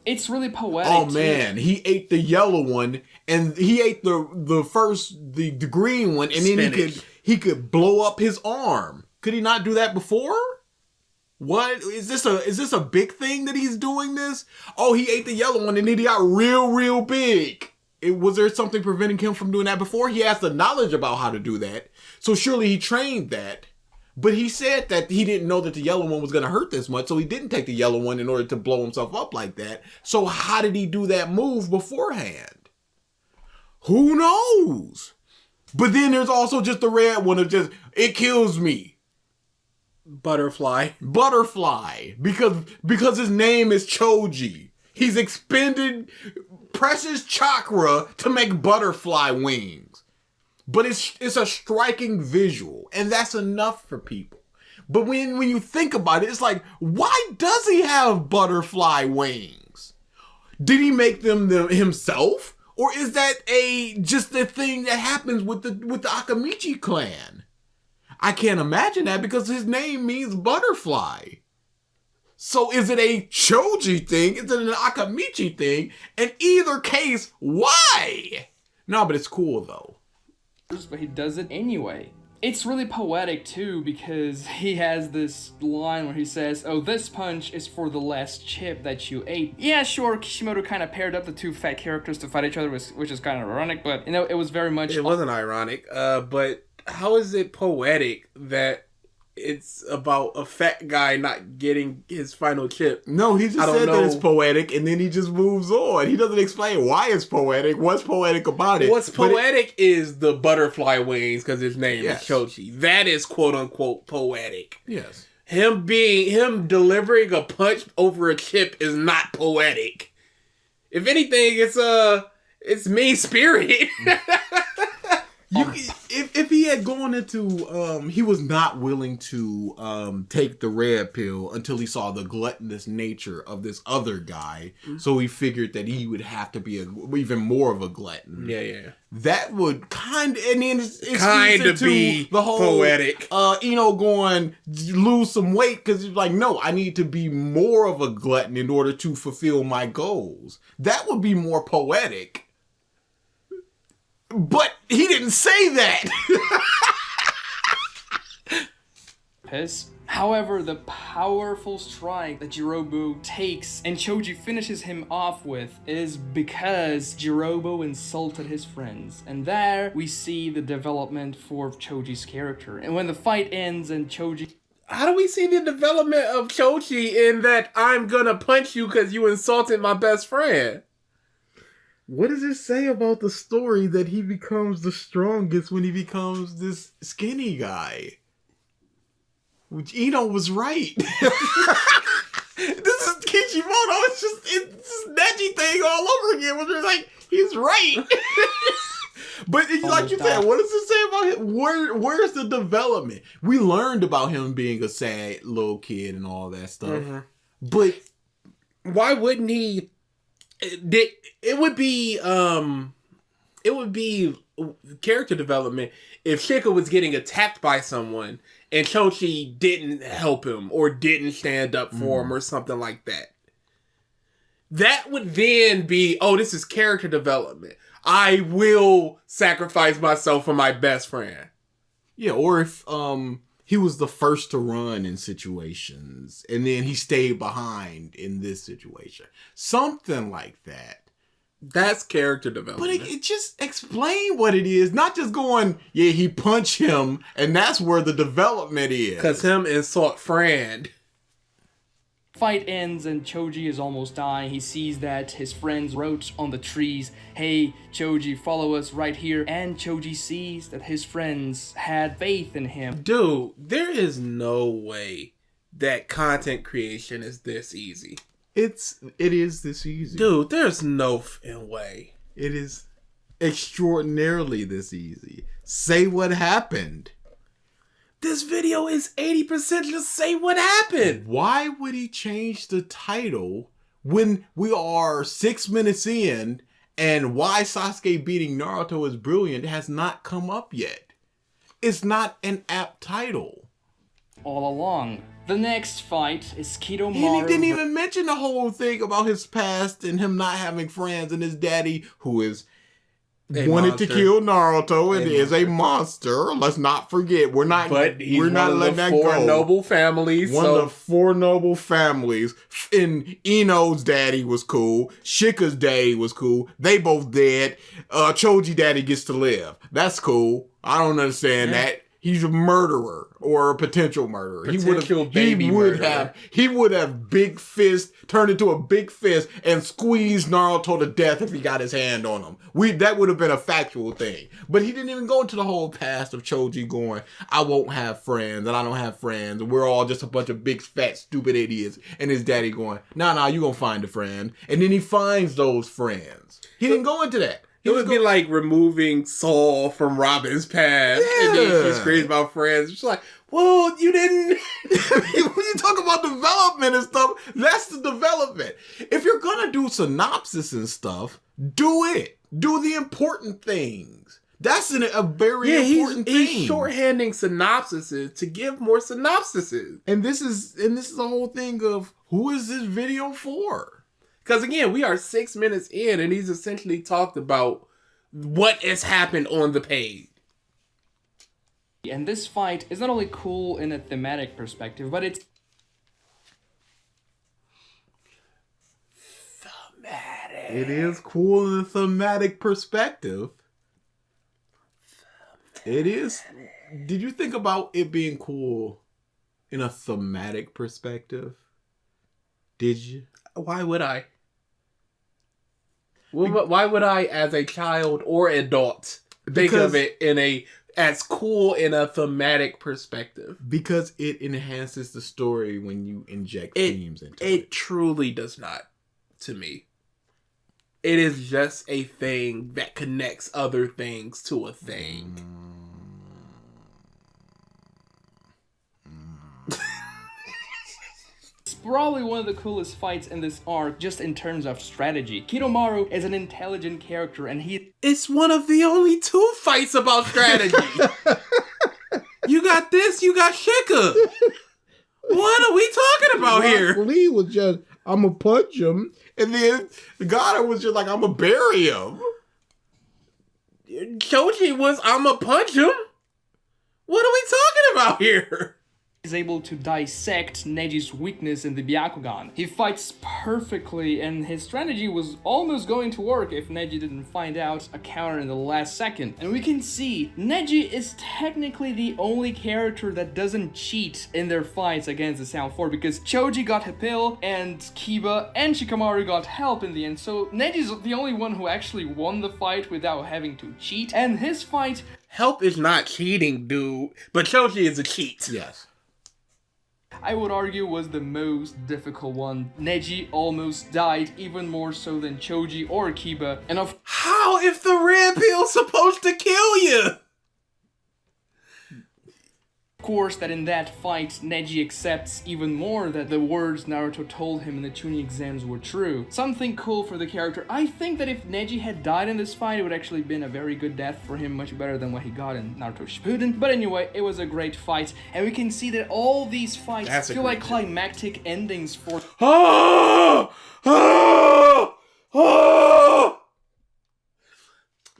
It's really poetic. Oh man, he ate the yellow one and he ate the green one, and then he could blow up his arm. Could he not do that before? What is this a big thing that he's doing this? Oh, he ate the yellow one and then he got real big. Was there something preventing him from doing that before? He has the knowledge about how to do that, so surely he trained that. But he said that he didn't know that the yellow one was going to hurt this much, so he didn't take the yellow one in order to blow himself up like that. So how did he do that move beforehand? Who knows? But then there's also just the red one of just, it kills me. Butterfly. Because his name is Choji. He's expended precious chakra to make butterfly wings. But it's a striking visual, and that's enough for people. But when you think about it, it's like, why does he have butterfly wings? Did he make them himself? Or is that just the thing that happens with the Akamichi clan? I can't imagine that because his name means butterfly. So is it a Choji thing? Is it an Akamichi thing? In either case, why? No, but it's cool though. But he does it anyway. It's really poetic too because he has this line where he says, oh, this punch is for the last chip that you ate. Yeah, sure, Kishimoto kind of paired up the two fat characters to fight each other, which is kind of ironic, but you know, it was very much... It wasn't ironic, but how is it poetic that it's about a fat guy not getting his final chip? No, he just said that it's poetic, and then he just moves on. He doesn't explain why it's poetic, what's poetic about it. What's poetic is the butterfly wings, because his name is Chochi. That is quote-unquote poetic. Yes. Him delivering a punch over a chip is not poetic. If anything, it's mean-spirited. If he had gone into he was not willing to take the red pill until he saw the gluttonous nature of this other guy, so he figured that he would have to be even more of a glutton. Yeah. That would kind of, and then it's Kind of be the whole poetic. Going lose some weight because he's like, no, I need to be more of a glutton in order to fulfill my goals. That would be more poetic. But he didn't say that. However, the powerful strike that Jirobo takes and Choji finishes him off with is because Jirobo insulted his friends. And there we see the development for Choji's character. And when the fight ends and Choji... How do we see the development of Choji in that I'm gonna punch you because you insulted my best friend? What does it say about the story that he becomes the strongest when he becomes this skinny guy? Which Ino was right. This is Kishimoto. It's just Neji thing all over again. Where they're like, he's right. But like you said, what does it say about him? Where's the development? We learned about him being a sad little kid and all that stuff. Mm-hmm. But why wouldn't he? It would be character development if Shika was getting attacked by someone and Choji didn't help him or didn't stand up for him or something like that. That would then be, oh, this is character development. I will sacrifice myself for my best friend. Yeah, or if he was the first to run in situations and then he stayed behind in this situation. Something like that. That's character development. But it just explain what it is. Not just going, yeah, he punched him and that's where the development is. Because him insult friend. Fight ends and Choji is almost dying. He sees that his friends wrote on the trees, "Hey, Choji, follow us right here." And Choji sees that his friends had faith in him. Dude, there is no way that content creation is this easy. It is this easy. Dude, there's no way. It is extraordinarily this easy. Say what happened. This video is 80% just say what happened. Why would he change the title when we are 6 minutes in and why Sasuke beating Naruto is brilliant has not come up yet? It's not an apt title. All along. The next fight is Kidomaru. And he didn't even mention the whole thing about his past and him not having friends and his daddy, who is wanted to kill Naruto and is a monster. Let's not forget. We're not letting that go. One of the four noble families. One of the four noble families. And Ino's daddy was cool. Shika's daddy was cool. They both dead. Choji daddy gets to live. That's cool. I don't understand that. He's a murderer or a potential murderer. He would have big fist, turned into a big fist and squeezed Naruto to death if he got his hand on him. That would have been a factual thing. But he didn't even go into the whole past of Choji going, I won't have friends and I don't have friends and we're all just a bunch of big fat stupid idiots. And his daddy going, nah, you gonna find a friend. And then he finds those friends. He didn't go into that. It would be like removing Saul from Robin's past. Yeah. And then he screams about friends. It's like, well, you didn't. When you talk about development and stuff, that's the development. If you're going to do synopsis and stuff, do it. Do the important things. That's a very important thing. He's shorthanding synopsises to give more synopsises. And this is the whole thing of who is this video for? Because again, we are 6 minutes in and he's essentially talked about what has happened on the page. And this fight is not only cool in a thematic perspective, but it's thematic. It is cool in a thematic perspective. It is. Did you think about it being cool in a thematic perspective? Did you? Why would I? Well, why would I, as a child or adult, think of it as cool in a thematic perspective? Because it enhances the story when you inject themes into it. It truly does not, to me. It is just a thing that connects other things to a thing. Probably one of the coolest fights in this arc, just in terms of strategy. Kidomaru is an intelligent character, and It's one of the only 2 fights about strategy. You got this, you got Shika. What are we talking about here? Lee was just, I'm gonna punch him, and then Gata was just like, I'm gonna bury him. Choji was, I'ma punch him. What are we talking about here? is able to dissect Neji's weakness in the Byakugan. He fights perfectly, and his strategy was almost going to work if Neji didn't find out a counter in the last second. And we can see, Neji is technically the only character that doesn't cheat in their fights against the Sound 4, because Choji got a pill, and Kiba and Shikamaru got help in the end, so Neji's the only one who actually won the fight without having to cheat, and his fight... Help is not cheating, dude, but Choji is a cheat. Yes. I would argue was the most difficult one. Neji almost died, even more so than Choji or Kiba, and of How if the red pill's supposed to kill you? course that in that fight, Neji accepts even more that the words Naruto told him in the tuning exams were true. Something cool for the character. I think that if Neji had died in this fight, it would actually been a very good death for him, much better than what he got in Naruto Shippuden. But anyway, it was a great fight, and we can see that all these fights feel like climactic endings for...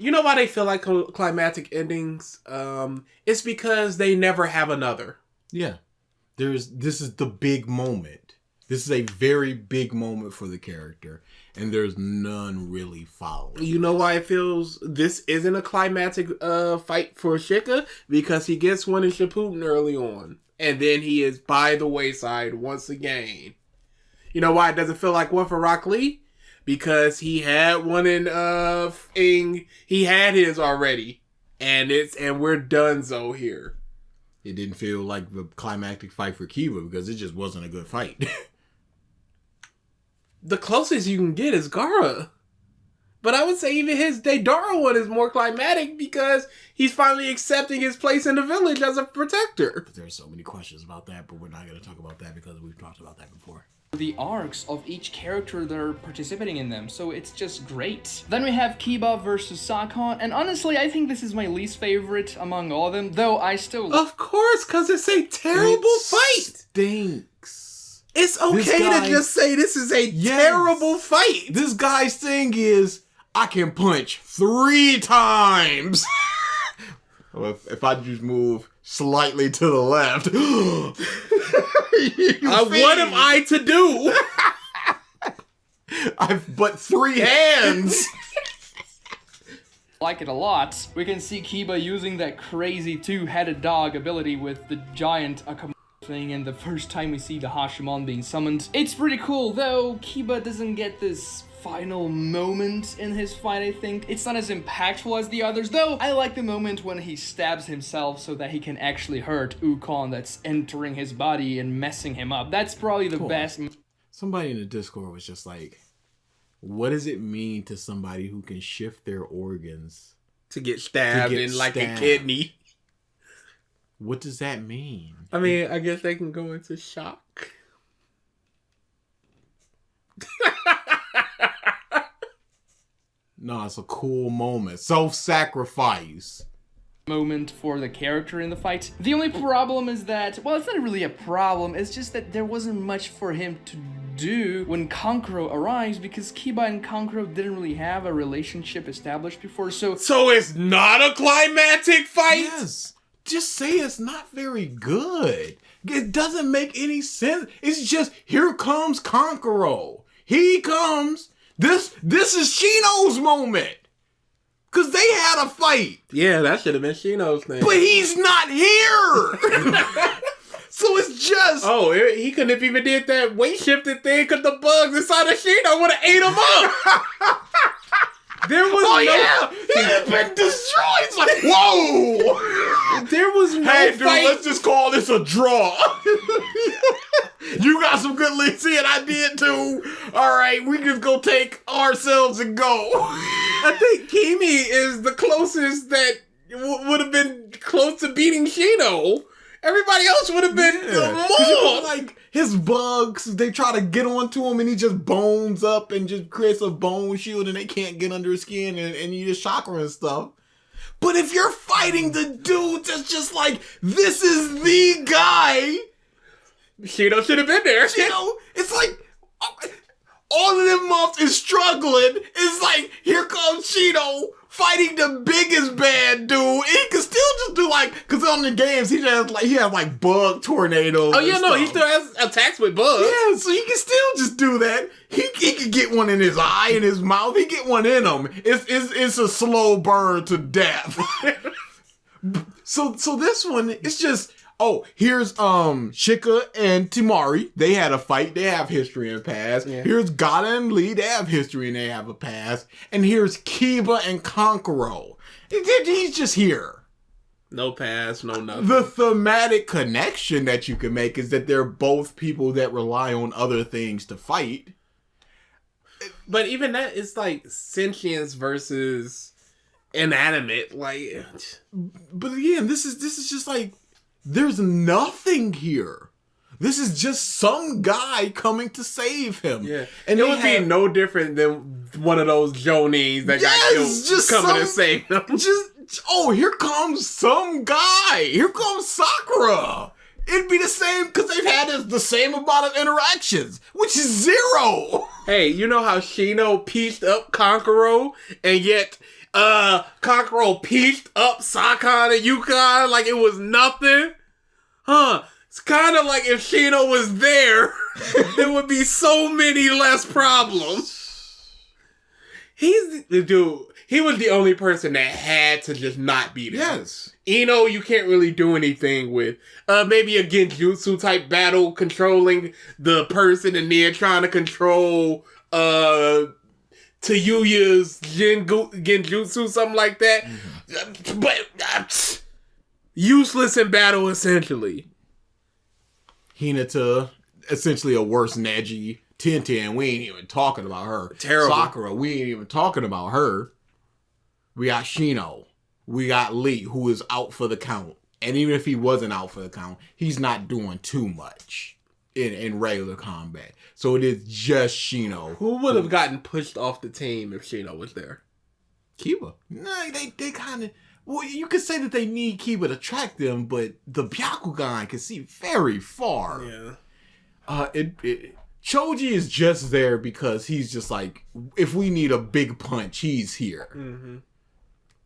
You know why they feel like climactic endings? It's because they never have another. Yeah. This is the big moment. This is a very big moment for the character, and there's none really following. You know why it feels this isn't a climactic fight for Shika? Because he gets one in Shippuden early on, and then he is by the wayside once again. You know why it doesn't feel like one for Rock Lee? Because he had one in he had his already, and we're donezo here. It didn't feel like the climactic fight for Kiba because it just wasn't a good fight. The closest you can get is Gaara. But I would say even his Deidara one is more climatic because he's finally accepting his place in the village as a protector. There's so many questions about that, but we're not going to talk about that because we've talked about that before. The arcs of each character that are participating in them, so it's just great. Then we have Kiba versus Sakon, and honestly, I think this is my least favorite among all of them, though I still... Of course, because it's a terrible fight! Stinks. It's okay to just say this is a terrible fight! This guy's thing is, I can punch 3 times! If I just move slightly to the left... what am I to do? I've but 3 hands. Like it a lot. We can see Kiba using that crazy 2-headed dog ability with the giant Akama thing, and the first time we see the Hashimon being summoned. It's pretty cool, though Kiba doesn't get this final moment in his fight, I think. It's not as impactful as the others, though I like the moment when he stabs himself so that he can actually hurt Ukon that's entering his body and messing him up. That's probably the best. Somebody in the Discord was just like, what does it mean to somebody who can shift their organs to get stabbed in like a kidney? What does that mean? I mean, I guess they can go into shock. No, it's a cool moment. Self-sacrifice. Moment for the character in the fight. The only problem is that, well, it's not really a problem, it's just that there wasn't much for him to do when Kankuro arrives, because Kiba and Kankuro didn't really have a relationship established before, so it's not a climactic fight? Yes. Just say it's not very good. It doesn't make any sense. It's just, here comes Kankuro. He comes. This is Shino's moment. Because they had a fight. Yeah, that should have been Shino's thing. But he's not here. So it's just... Oh, he couldn't have even did that weight shifting thing because the bugs inside of Shino would have ate him up. There was he had been destroyed. It's like, whoa. There was no Hey, dude, fight. let's just call this a draw. You got some good licks in. I did too. All right, we just go take ourselves and go. I think Kimi is the closest that would have been close to beating Shino. Everybody else would have been more. Like his bugs, they try to get onto him and he just bones up and just creates a bone shield and they can't get under his skin and you just chakra and stuff. But if you're fighting the dude that's just like, this is the guy, Shino should have been there. It's like all of them months is struggling. It's like, here comes Shino fighting the biggest bad dude. He can still just do like, because on the games he has like bug tornadoes. Oh yeah, no, he still has attacks with bugs. Yeah, so he can still just do that. He can get one in his eye, in his mouth. He get one in him. It's a slow burn to death. So this one, it's just, here's Shika and Temari. They had a fight. They have history in the past. Yeah. Here's Gata and Lee. They have history and they have a past. And here's Kiba and Kankuro. He's just here. No past, no nothing. The thematic connection that you can make is that they're both people that rely on other things to fight. But even that is like sentience versus inanimate. Like, but again, this is just like, there's nothing here. This is just some guy coming to save him. Yeah. And it would be no different than one of those Jonins that got killed just coming to save him. Here comes some guy. Here comes Sakura. It'd be the same because they've had the same amount of interactions, which is 0. Hey, you know how Shino pieced up Kankuro and yet Kankuro pieced up Sakan and Yukon like it was nothing? Huh. It's kind of like if Shino was there, there would be so many less problems. He's the dude. He was the only person that had to just not beat him. Yes. Ino, you can't really do anything with. Maybe a Genjutsu type battle controlling the person and then trying to control Tayuya's Genjutsu, something like that. Mm-hmm. But useless in battle, essentially. Hinata, essentially a worse Neji. Tenten, we ain't even talking about her. Terrible. Sakura, we ain't even talking about her. We got Shino. We got Lee, who is out for the count. And even if he wasn't out for the count, he's not doing too much in regular combat. So it is just Shino. Who would have gotten pushed off the team if Shino was there? Kiba. No, they kind of... Well, you could say that they need Kiba to track them, but the Byakugan can see very far. Yeah. Choji is just there because he's just like, if we need a big punch, he's here. Mm-hmm.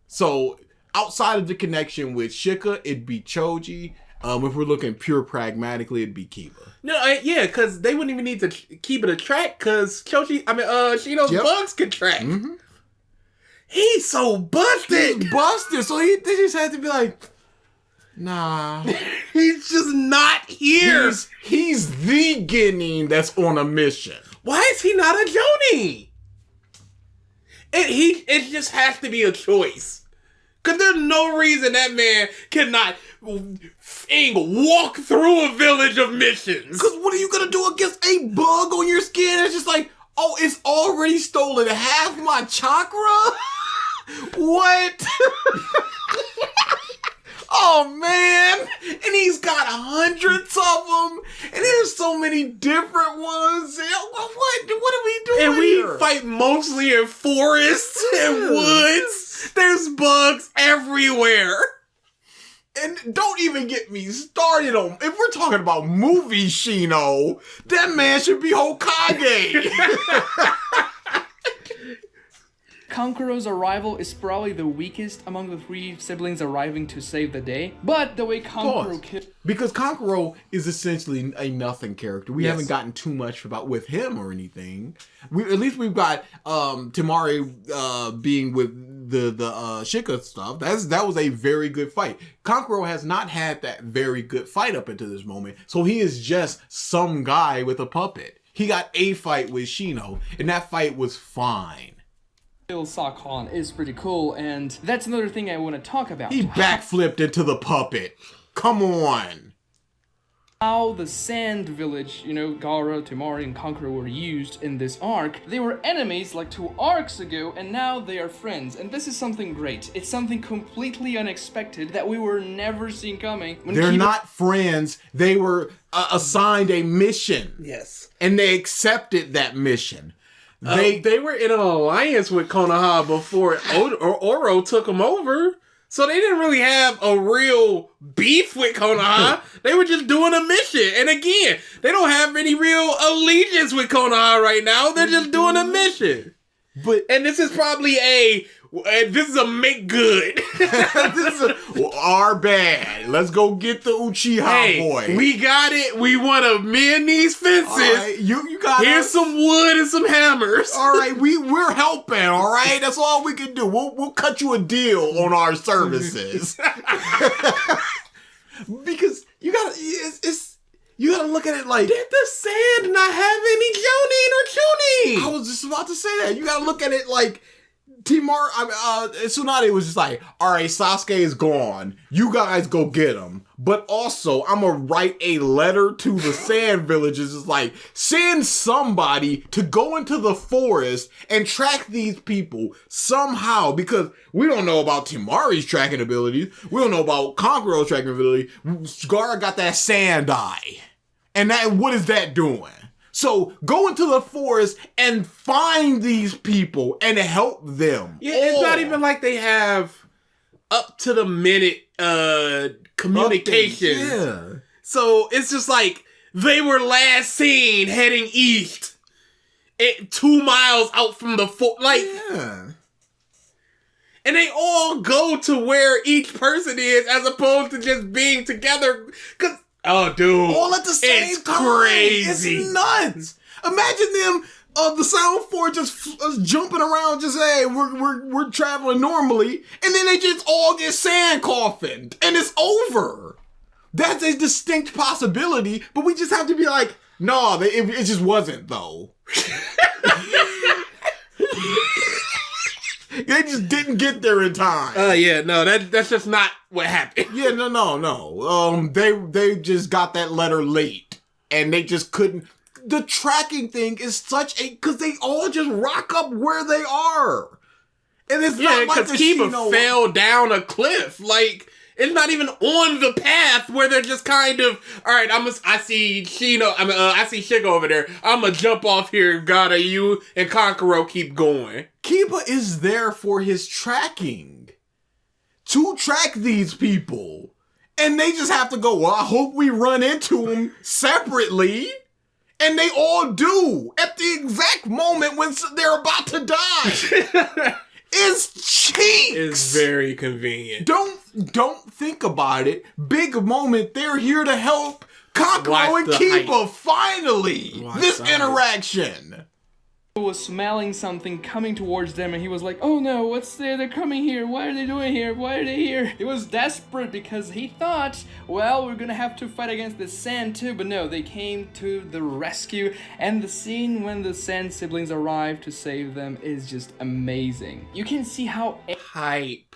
So outside of the connection with Shika, it'd be Choji. If we're looking pure pragmatically, it'd be Kiba. No, yeah, because they wouldn't even need to keep it a track because Shino's bugs can track. Mm-hmm. He's so busted. He's busted. So they just had to be like, nah. He's just not here. He's the Genin that's on a mission. Why is he not a Jonin? It just has to be a choice. Because there's no reason that man cannot walk through a village of missions. Because what are you going to do against a bug on your skin? It's just like, oh, it's already stolen half my chakra? What? Oh, man. And he's got hundreds of them. And there's so many different ones. What are we doing And we fight mostly in forests and woods. There's bugs everywhere. And don't even get me started on... If we're talking about movie Shino, that man should be Hokage. Kankuro's arrival is probably the weakest among the 3 siblings arriving to save the day, but the way Kankuro killed... Because Kankuro is essentially a nothing character. We haven't gotten too much with him or anything. At least we've got Temari being with the Shika stuff. That was a very good fight. Kankuro has not had that very good fight up until this moment, so he is just some guy with a puppet. He got a fight with Shino, and that fight was fine. Sakan is pretty cool, and that's another thing I want to talk about. He backflipped into the puppet. Come on. how the Sand Village, you know, Gaara, Temari, and Kankuro were used in this arc. They were enemies like 2 arcs ago, and now they are friends. And this is something great. It's something completely unexpected that we were never seeing coming. When They're not friends. They were assigned a mission. Yes. And they accepted that mission. They were in an alliance with Konoha before Oro took them over. So they didn't really have a real beef with Konoha. They were just doing a mission. And again, they don't have any real allegiance with Konoha right now. They're just doing a mission. And this is probably this is a make good. This is our bad. Let's go get the Uchiha boy. We got it. We want to mend these fences. All right, you got Here's some wood and some hammers. All right, we're helping. All right, that's all we can do. We'll cut you a deal on our services. Because you gotta look at it like, did the Sand not have any Jonin or Chunin? I was just about to say that. You gotta look at it like Tsunade was just like, all right, Sasuke is gone. You guys go get him. But also, I'm gonna write a letter to the Sand Villages. It's like, send somebody to go into the forest and track these people somehow. Because we don't know about Temari's tracking abilities. We don't know about Kankuro's tracking ability. Gaara got that sand eye. And what is that doing? So go into the forest and find these people and help them. Yeah, it's not even like they have up to the minute communication. Yeah. So it's just like they were last seen heading east, 2 miles out from the fort. Yeah. And they all go to where each person is, as opposed to just being together. Cause dude, all at the same time. Crazy. It's nuts. Imagine them, the Sound Force just jumping around, just hey, we're traveling normally, and then they just all get sand coffined, and it's over. That's a distinct possibility, but we just have to be like, no, it just wasn't though. They just didn't get there in time. Yeah, no, that's just not what happened. Yeah, no. They just got that letter late, and they just couldn't. The tracking thing is because they all just rock up where they are, and it's not like the Kiba fell down a cliff. Like, it's not even on the path where they're just kind of, all right, I see Shino, I see Shiga over there. I'm gonna jump off here. Gotta you and Kankuro keep going. Kiba is there for his tracking, to track these people. And they just have to go, well, I hope we run into them separately. And they all do at the exact moment when they're about to die. It's cheeks. It's very convenient. Don't think about it. Big moment. They're here to help Kankuro and Kiba. Finally, this interaction. He was smelling something coming towards them, and he was like, oh no, what's there? They're coming here. What are they doing here? Why are they here? He was desperate because he thought, well, we're gonna have to fight against the Sand too, but no, they came to the rescue, and the scene when the Sand siblings arrive to save them is just amazing. You can see how hype.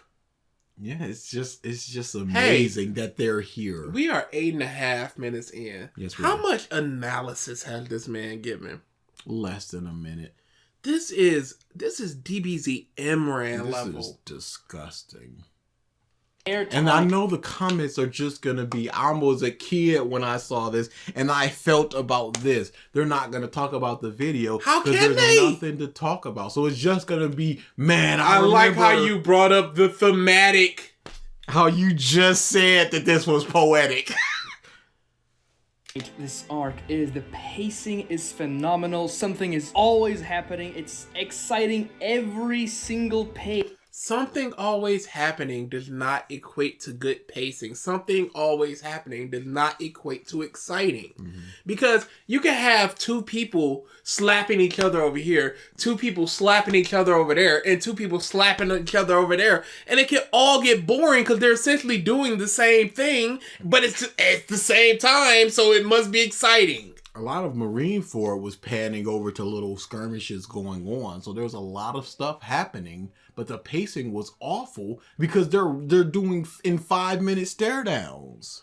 Yeah, it's just amazing that they're here. We are 8.5 minutes in. Yes, how much analysis has this man given? Less than a minute. This is DBZ MRAN level. This is disgusting. And I know the comments are just gonna be, I was a kid when I saw this, and I felt about this. They're not gonna talk about the video. How can there's they? Nothing to talk about. So it's just gonna be, man, I like how you brought up the thematic. How you just said that this was poetic. This arc is, the pacing is phenomenal. Something is always happening. It's exciting every single page. Something always happening does not equate to good pacing. Something always happening does not equate to exciting. Mm-hmm. Because you can have 2 people slapping each other over here, 2 people slapping each other over there, and 2 people slapping each other over there. And it can all get boring because they're essentially doing the same thing, but it's at the same time, so it must be exciting. A lot of Marineford was panning over to little skirmishes going on, so there's a lot of stuff happening, but the pacing was awful because they're doing in 5-minute stare downs.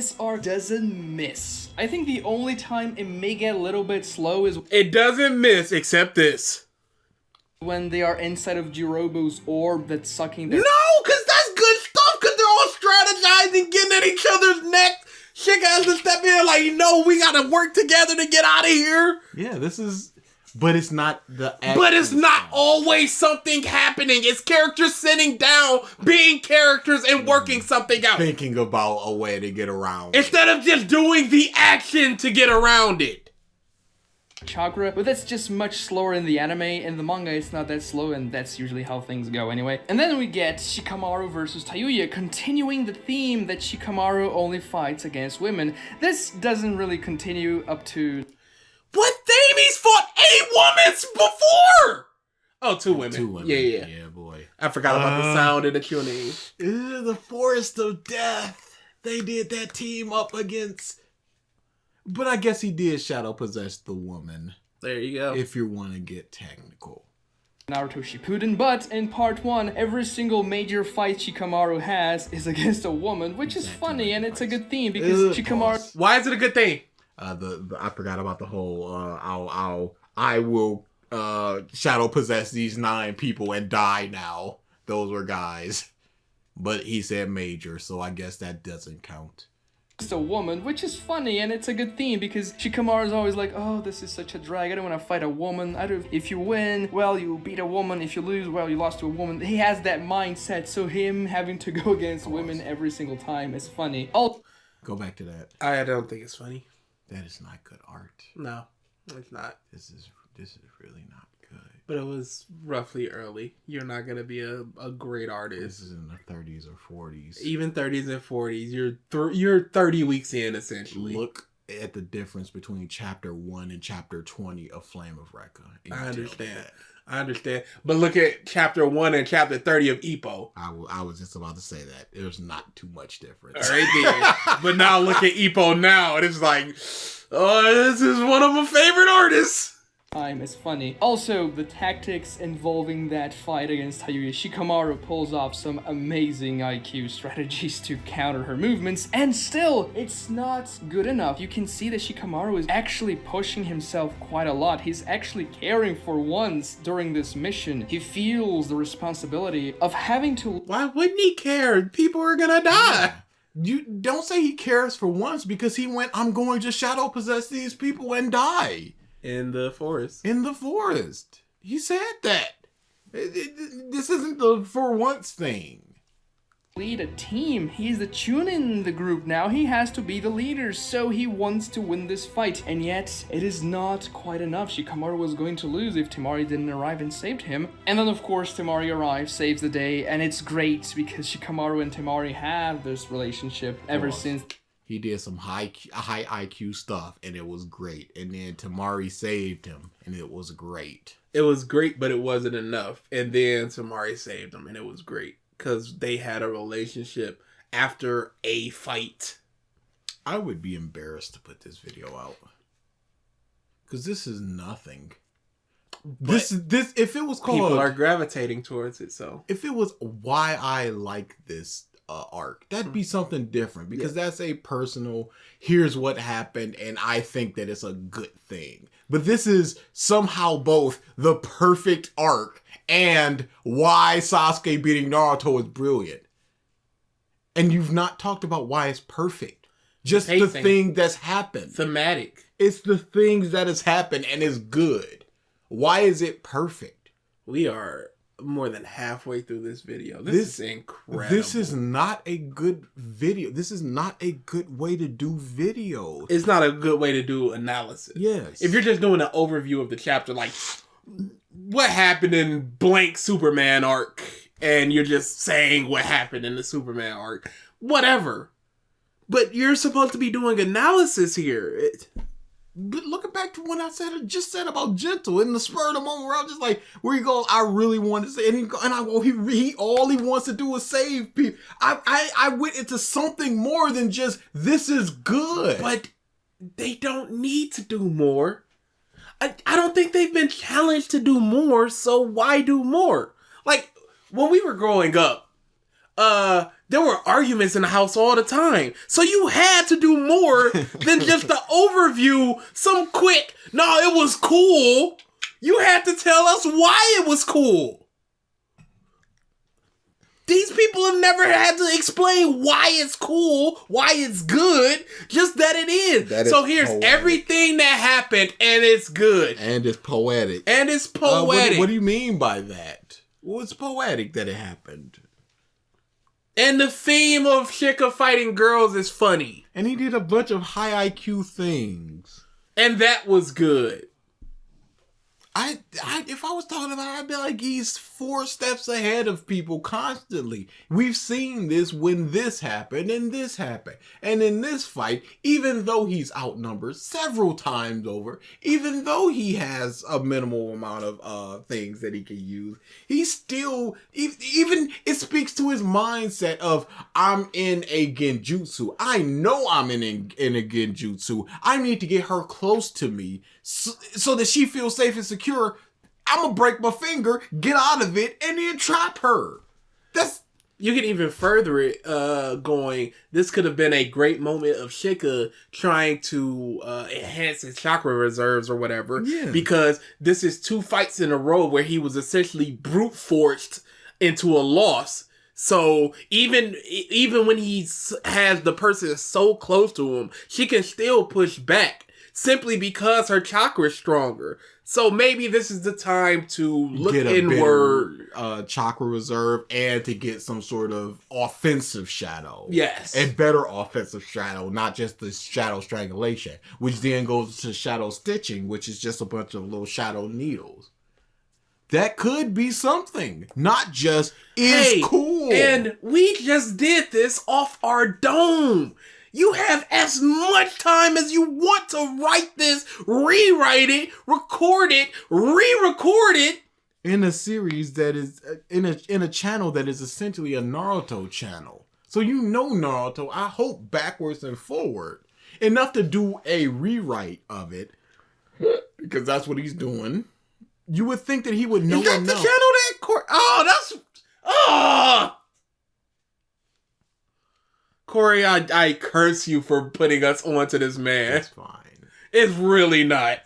This arc doesn't miss. I think the only time it may get a little bit slow is It doesn't miss except this. when they are inside of Jirobo's orb that's sucking their... No, because that's good stuff, because they're all strategizing, getting at each other's neck. Shit has to step in like, no, we gotta work together to get out of here. Yeah, this is... But it's not the... But it's not always something happening. It's characters sitting down, being characters, and working something out. Thinking about a way to get around. Instead of just doing the action to get around it. chakra, but that's just much slower in the anime. In the manga, it's not that slow, and that's usually how things go anyway. And then we get Shikamaru versus Tayuya, continuing the theme that Shikamaru only fights against women. This doesn't really continue up to... What theme? He's fought 8 women before! Oh, 2 women. 2 women. Yeah. Yeah, boy. I forgot about the sound in the Q&A. The Forest of Death. They did that team up against... But I guess he did shadow possess the woman. There you go. If you want to get technical. Naruto Shippuden, but in part 1, every single major fight Shikamaru has is against a woman, which is funny, and it's a good theme because Shikamaru... Why is it a good thing? I forgot about the whole I will shadow possess these 9 people and die now. Those were guys. But he said major, so I guess that doesn't count. A woman, which is funny, and it's a good theme because Shikamaru's always like, oh, this is such a drag, I don't want to fight a woman. If you win, well, you beat a woman. If you lose, well, you lost to a woman. He has that mindset, so him having to go against women every single time is funny. Go back to that. I don't think it's funny. That is not good art. No, it's not. This is really not good. But it was roughly early. You're not going to be a great artist. This is in the 30s or 40s. Even 30s and 40s. You're 30 weeks in, essentially. Look at the difference between chapter 1 and chapter 20 of Flame of Recca. I understand. But look at chapter 1 and chapter 30 of Ippo. I was just about to say that. There's not too much difference. Right there. But now look at Ippo now, and it's like, oh, this is one of my favorite artists. Time is funny. Also, the tactics involving that fight against Tayuya, Shikamaru pulls off some amazing IQ strategies to counter her movements, and still, it's not good enough. You can see that Shikamaru is actually pushing himself quite a lot. He's actually caring for once during this mission. He feels the responsibility of having to... Why wouldn't he care? People are gonna die. You don't say he cares for once because he went, I'm going to shadow possess these people and die. In the forest. In the forest. He said that. This isn't the for once thing. Lead a team. He's the Chunin in the group now. He has to be the leader, so he wants to win this fight. And yet, it is not quite enough. Shikamaru was going to lose if Temari didn't arrive and saved him. And then, of course, Temari arrives, saves the day, and it's great because Shikamaru and Temari have this relationship ever since... He did some high IQ stuff, and it was great. And then Temari saved him, and it was great. It was great, but it wasn't enough. And then Temari saved him, and it was great. Because they had a relationship after a fight. I would be embarrassed to put this video out. Because this is nothing. This if it was called... People are gravitating towards it, so... If it was why I like this... arc, that'd be something different because that's a personal, here's what happened and I think that it's a good thing. But this is somehow both the perfect arc and why Sasuke beating Naruto is brilliant. And you've not talked about why it's perfect. Just the thing that's happened. Thematic. It's the things that has happened and is good. Why is it perfect? We are more than halfway through this video. This is incredible. This is not a good video. This is not a good way to do videos. It's not a good way to do analysis. Yes. If you're just doing an overview of the chapter, like what happened in blank Superman arc, and you're just saying what happened in the Superman arc, whatever. But you're supposed to be doing analysis here. But looking back to when I just said about Gentle in the spur of the moment where I was just like, where you go, I really want to say, he all he wants to do is save people. I went into something more than just, this is good. But they don't need to do more. I don't think they've been challenged to do more, so why do more? Like, when we were growing up, there were arguments in the house all the time. So you had to do more than just the overview, some quick, no, it was cool. You had to tell us why it was cool. These people have never had to explain why it's cool, why it's good, just that it is. So here's everything that happened, and it's good. And it's poetic. What do you mean by that? Well, it's poetic that it happened. And the theme of Shika fighting girls is funny. And he did a bunch of high IQ things. And that was good. If I was talking about it, I'd be like, he's 4 steps ahead of people constantly. We've seen this when this happened and this happened. And in this fight, even though he's outnumbered several times over, even though he has a minimal amount of things that he can use, he's still, even it speaks to his mindset of, I'm in a genjutsu. I know I'm in a genjutsu. I need to get her close to me so that she feels safe and secure. I'm gonna break my finger, get out of it, and then trap her. You can even further it going, this could have been a great moment of Shika trying to enhance his chakra reserves or whatever. Yeah. Because this is 2 fights in a row where he was essentially brute forced into a loss. So even when he has the person so close to him, she can still push back simply because her chakra is stronger. So maybe this is the time to look inward. Chakra reserve and to get some sort of offensive shadow. Yes. A better offensive shadow, not just the shadow strangulation, which then goes to shadow stitching, which is just a bunch of little shadow needles. That could be something, not just cool. And we just did this off our dome. You have as much time as you want to write this, rewrite it, record it, re-record it. In a series that is, in a channel that is essentially a Naruto channel. So you know Naruto, I hope backwards and forward. Enough to do a rewrite of it, because that's what he's doing. You would think that he would know enough. Is that the channel that Corey, I curse you for putting us onto this man. That's fine. It's really not.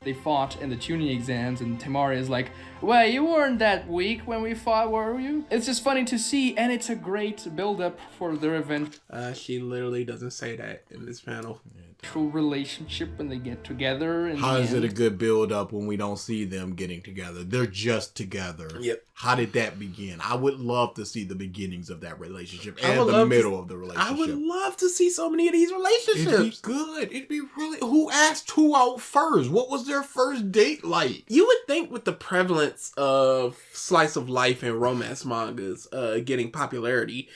They fought in the tuning exams, and Temari is like, well, you weren't that weak when we fought, were you? It's just funny to see, and it's a great build-up for their event. She literally doesn't say that in this panel. True relationship when they get together. How is it a good build-up when we don't see them getting together? They're just together. Yep. How did that begin? I would love to see the beginnings of that relationship and the middle of the relationship. I would love to see so many of these relationships. It'd be good. It'd be really... Who asked who out first? What was their first date like? You would think with the prevalence of slice of life and romance mangas getting popularity,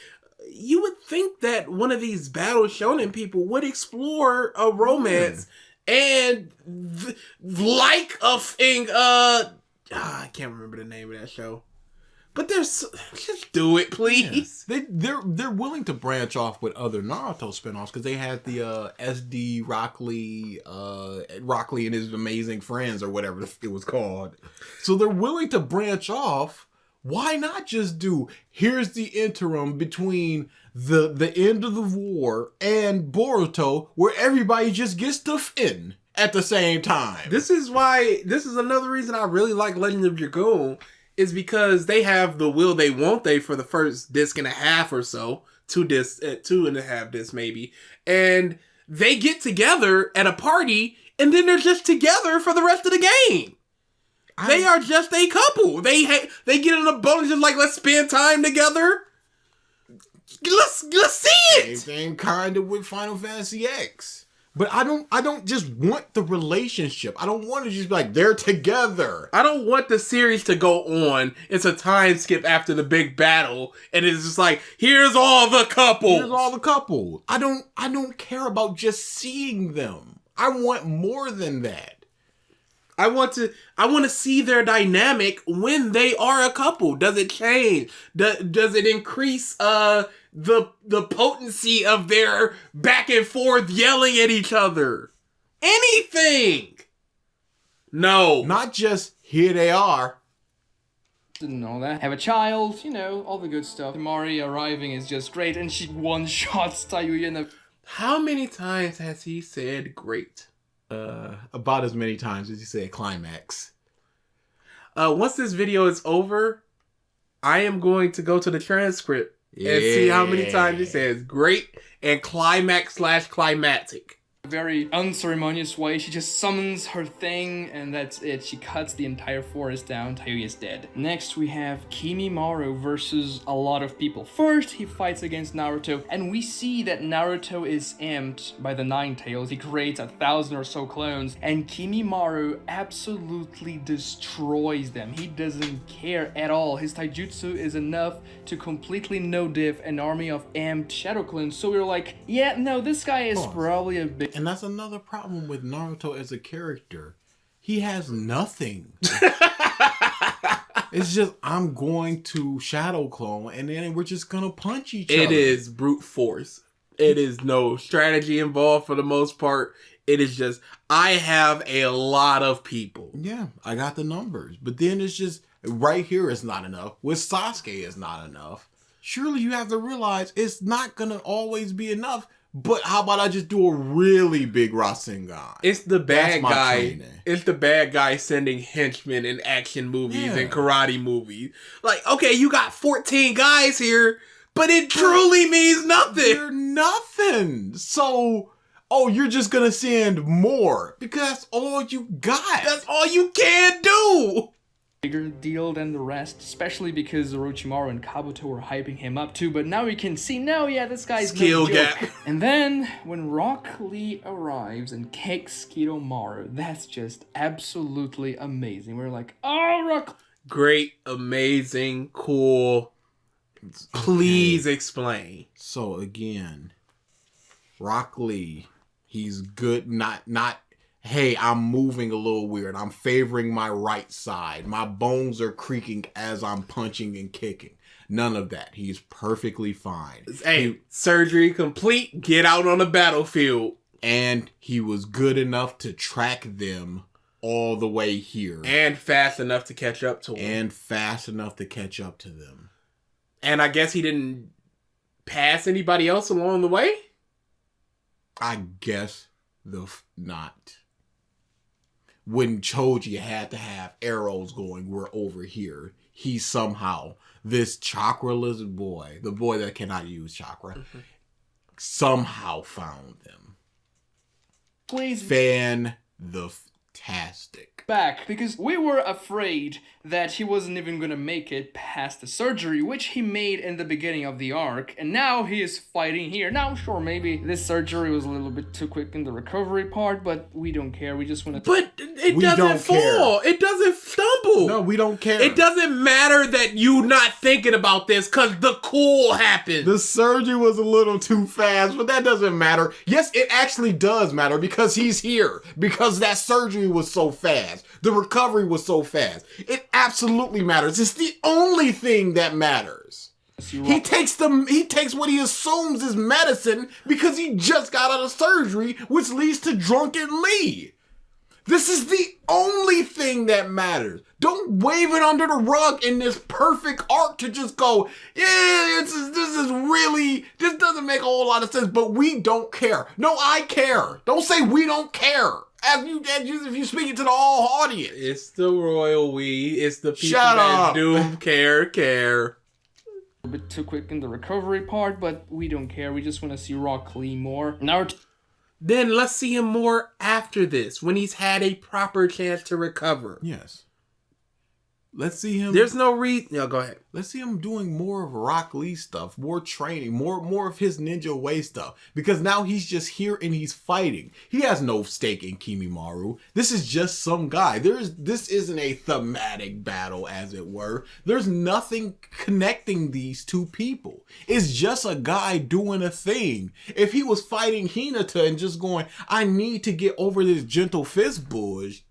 you would think that one of these battle shonen people would explore a romance and like a thing. I can't remember the name of that show. But just do it, please. Yeah. They're willing to branch off with other Naruto spinoffs because they had the SD Rock Lee and his amazing friends or whatever it was called. So they're willing to branch off. Why not just do, here's the interim between the end of the war and Boruto where everybody just gets stuff in at the same time. This is another reason I really like Legend of Dragoon, is because they have the will they won't they for the first disc and a half or so, 2.5 discs maybe, and they get together at a party and then they're just together for the rest of the game. They are just a couple. They get in a boat and just like, let's spend time together. Let's see it. Same thing kind of with Final Fantasy X. But I don't just want the relationship. I don't want to just be like, they're together. I don't want the series to go on. It's a time skip after the big battle, and it's just like, here's all the couples. Here's all the couples. I don't care about just seeing them. I want more than that. I want to see their dynamic when they are a couple. Does it change? Does it increase the potency of their back and forth yelling at each other? Anything? No. Not just here they are. and all that. Have a child, you know, all the good stuff. Mari arriving is just great, and she one-shots Tayuya in the... How many times has he said great? About as many times as you said climax. Once this video is over, I am going to go to the transcript and see how many times he says great and climax/climactic. Very unceremonious way. She just summons her thing, and that's it. She cuts the entire forest down. Tayuya's dead. Next, we have Kimimaru versus a lot of people. First, he fights against Naruto, and we see that Naruto is amped by the Nine Tails. He creates 1,000 or so clones, and Kimimaru absolutely destroys them. He doesn't care at all. His taijutsu is enough to completely no-diff an army of amped shadow clones. So we were like, yeah, no, this guy is probably a big... And that's another problem with Naruto as a character. He has nothing. It's just, I'm going to shadow clone, and then we're just gonna punch each other. It is brute force. It is no strategy involved for the most part. It is just, I have a lot of people. Yeah, I got the numbers. But then it's just, right here it's not enough. With Sasuke it's not enough. Surely you have to realize it's not gonna always be enough. But how about I just do a really big Rasengan? It's the bad guy. Training. It's the bad guy sending henchmen in action movies and karate movies. Like, okay, you got 14 guys here, but it truly means nothing. They're nothing. So, you're just gonna send more because that's all you got. That's all you can do. Bigger deal than the rest, especially because Orochimaru and Kabuto were hyping him up too, but now we can see, no, yeah, this guy's skill no joke. gap. And then, when Rock Lee arrives and kicks Kidomaru, that's just absolutely amazing. We're like, oh, Rock... Great, amazing, cool. Please explain. So, again, Rock Lee, he's good, not hey, I'm moving a little weird. I'm favoring my right side. My bones are creaking as I'm punching and kicking. None of that. He's perfectly fine. Hey, surgery complete. Get out on the battlefield. And he was good enough to track them all the way here. And fast enough to catch up to them. And I guess he didn't pass anybody else along the way? I guess not. When Choji had to have arrows going, we're over here. He somehow, this chakraless boy, the boy that cannot use chakra, somehow found them. Please. Fantastic. Back, because we were afraid that he wasn't even gonna make it past the surgery, which he made in the beginning of the arc, and now he is fighting here. Now, sure, maybe this surgery was a little bit too quick in the recovery part, but we don't care. We just want to... But it doesn't fall. It doesn't stumble. No, we don't care. It doesn't matter that you not thinking about this because the cool happened. The surgery was a little too fast, but that doesn't matter. Yes, it actually does matter because he's here. Because that surgery was so fast. The recovery was so fast. It absolutely matters. It's the only thing that matters. He takes what he assumes is medicine because he just got out of surgery, which leads to Drunken Lee. This is the only thing that matters. Don't wave it under the rug in this perfect arc to just go, yeah, this doesn't make a whole lot of sense, but we don't care. No, I care. Don't say we don't care. If you speak it to the whole audience. It's the royal we. It's the people that do care. A bit too quick in the recovery part, but we don't care. We just want to see Rock Lee more. Then let's see him more after this, when he's had a proper chance to recover. Yes. Let's see him. There's no reason. No, go ahead. Let's see him doing more of Rock Lee stuff, more training, more of his ninja way stuff. Because now he's just here and he's fighting. He has no stake in Kimimaru. This is just some guy. This isn't a thematic battle, as it were. There's nothing connecting these two people. It's just a guy doing a thing. If he was fighting Hinata and just going, I need to get over this gentle fist bush.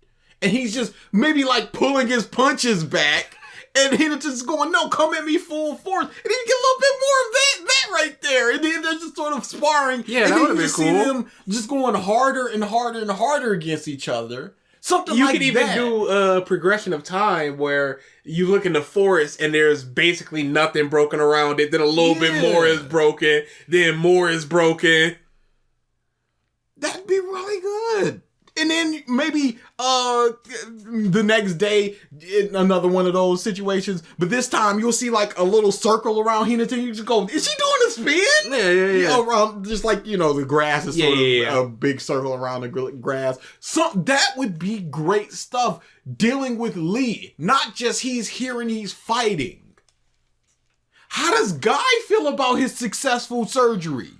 And he's just maybe like pulling his punches back. And Hinata's just going, no, come at me full force. And then you get a little bit more of that right there. And then they're just sort of sparring. Yeah, and that would have been cool. See them just going harder and harder and harder against each other. Something You like could even that. do a progression of time where you look in the forest and there's basically nothing broken around it. Then a little bit more is broken. Then more is broken. That'd be really good. And then maybe the next day, in another one of those situations, but this time you'll see like a little circle around Hinata and you just go, is she doing a spin? Yeah. You know, around, just like, you know, the grass is sort of Yeah. a big circle around the grass. So that would be great stuff dealing with Lee. Not just he's here and he's fighting. How does Guy feel about his successful surgery?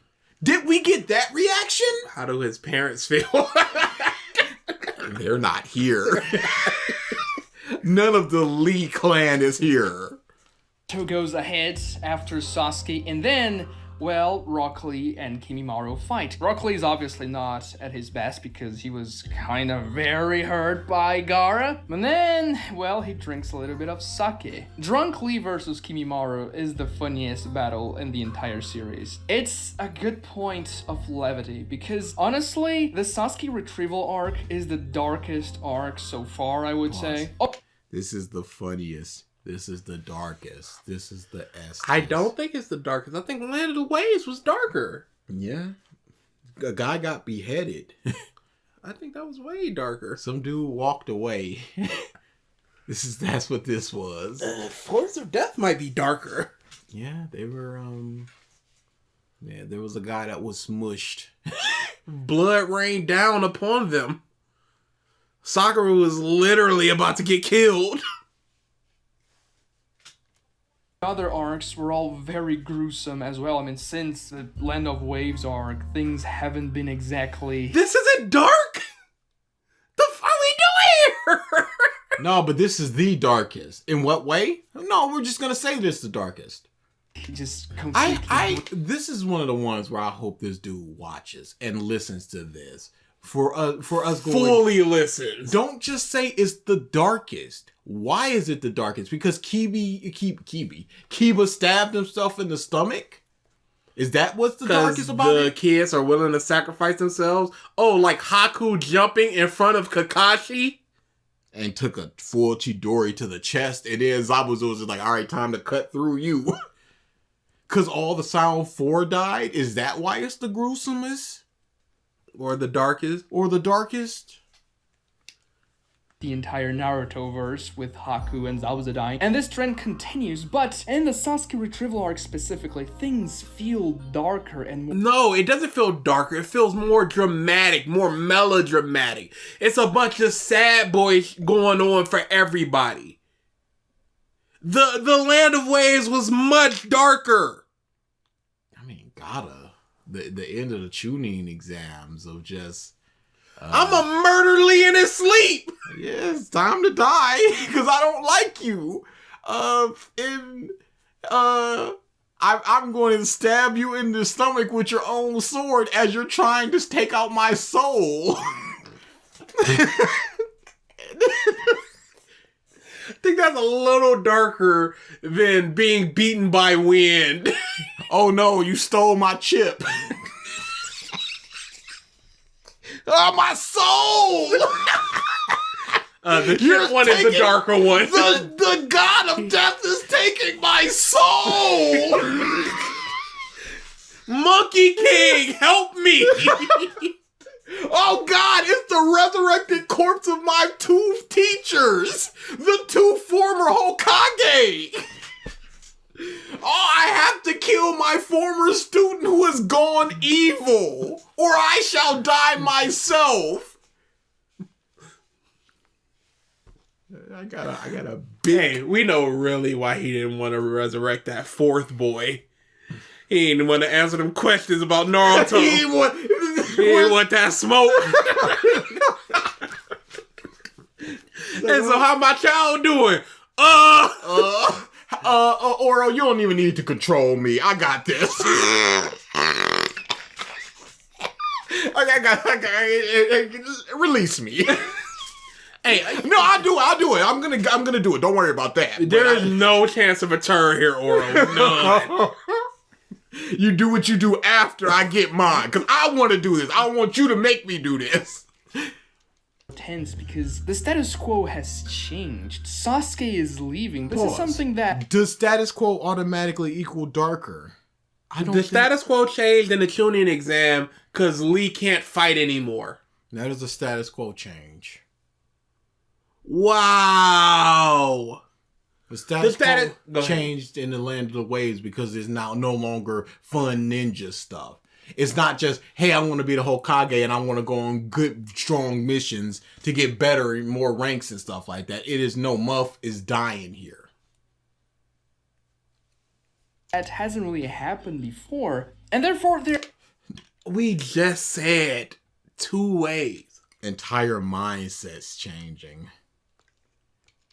Did we get that reaction? How do his parents feel? They're not here. None of the Lee clan is here. Naruto goes ahead after Sasuke, and then, well, Rock Lee and Kimimaro fight. Rock Lee is obviously not at his best because he was kind of very hurt by Gaara. And then, well, he drinks a little bit of sake. Drunk Lee versus Kimimaro is the funniest battle in the entire series. It's a good point of levity because, honestly, the Sasuke Retrieval Arc is the darkest arc so far, I would say. Oh. This is the funniest. This is the darkest. This is the S. I don't think it's the darkest. I think Land of the Waves was darker. Yeah. A guy got beheaded. I think that was way darker. Some dude walked away. That's what this was. Force of Death might be darker. Yeah, they were yeah, there was a guy that was smushed. Blood rained down upon them. Sakura was literally about to get killed. Other arcs were all very gruesome as well. I mean, since the Land of Waves arc, things haven't been exactly... This isn't dark? The f are we doing here? No, but this is the darkest. In what way? No, we're just gonna say this is the darkest. He just completely... This is one of the ones where I hope this dude watches and listens to this. For us going... Fully listens. Don't just say it's the darkest. Why is it the darkest? Because Kiba stabbed himself in the stomach? Is that what's the darkest about the it? kids are willing to sacrifice themselves? Oh, like Haku jumping in front of Kakashi? And took a full Chidori to the chest, and then Zabuza was just like, all right, time to cut through you. Because all the Sound 4 died? Is that why it's the gruesomest? Or the darkest? Or the darkest? The entire Naruto verse with Haku and Zabuza dying. And this trend continues, but in the Sasuke Retrieval Arc specifically, things feel darker and more... No, it doesn't feel darker. It feels more dramatic, more melodramatic. It's a bunch of sad boys going on for everybody. The Land of Waves was much darker. I mean, the end of the Chunin exams of just... I'm a murder Lee in his sleep. Yeah, it's time to die because I don't like you. I'm going to stab you in the stomach with your own sword as you're trying to take out my soul. I think that's a little darker than being beaten by wind. Oh no, you stole my chip. Oh, my soul! The chip one is the darker one. The god of death is taking my soul! Monkey King, help me! Oh god, it's the resurrected corpse of my two teachers! The two former Hokage! Oh, I have to kill my former student who has gone evil, or I shall die myself. I got a big... Hey, we know really why he didn't want to resurrect that fourth boy. He didn't want to answer them questions about Naruto. He didn't want that smoke. And so how my child doing? Oro, you don't even need to control me. I got this. Release me. Hey, no, I'll do it. I'm gonna do it. Don't worry about that. There is no chance of a turn here, Oro. None. You do what you do after I get mine, because I want to do this. I want you to make me do this. tense because the status quo has changed. Sasuke is leaving. This is something that... Does status quo automatically equal darker? The status quo changed in the Chunin exam because Lee can't fight anymore. That is a status quo change. Wow. The status quo changed in the land of the waves because there's now no longer fun ninja stuff. It's not just, hey, I want to be the Hokage and I want to go on good, strong missions to get better and more ranks and stuff like that. It is no Muff is dying here. That hasn't really happened before. And therefore, we just said 2 ways. Entire mindsets changing.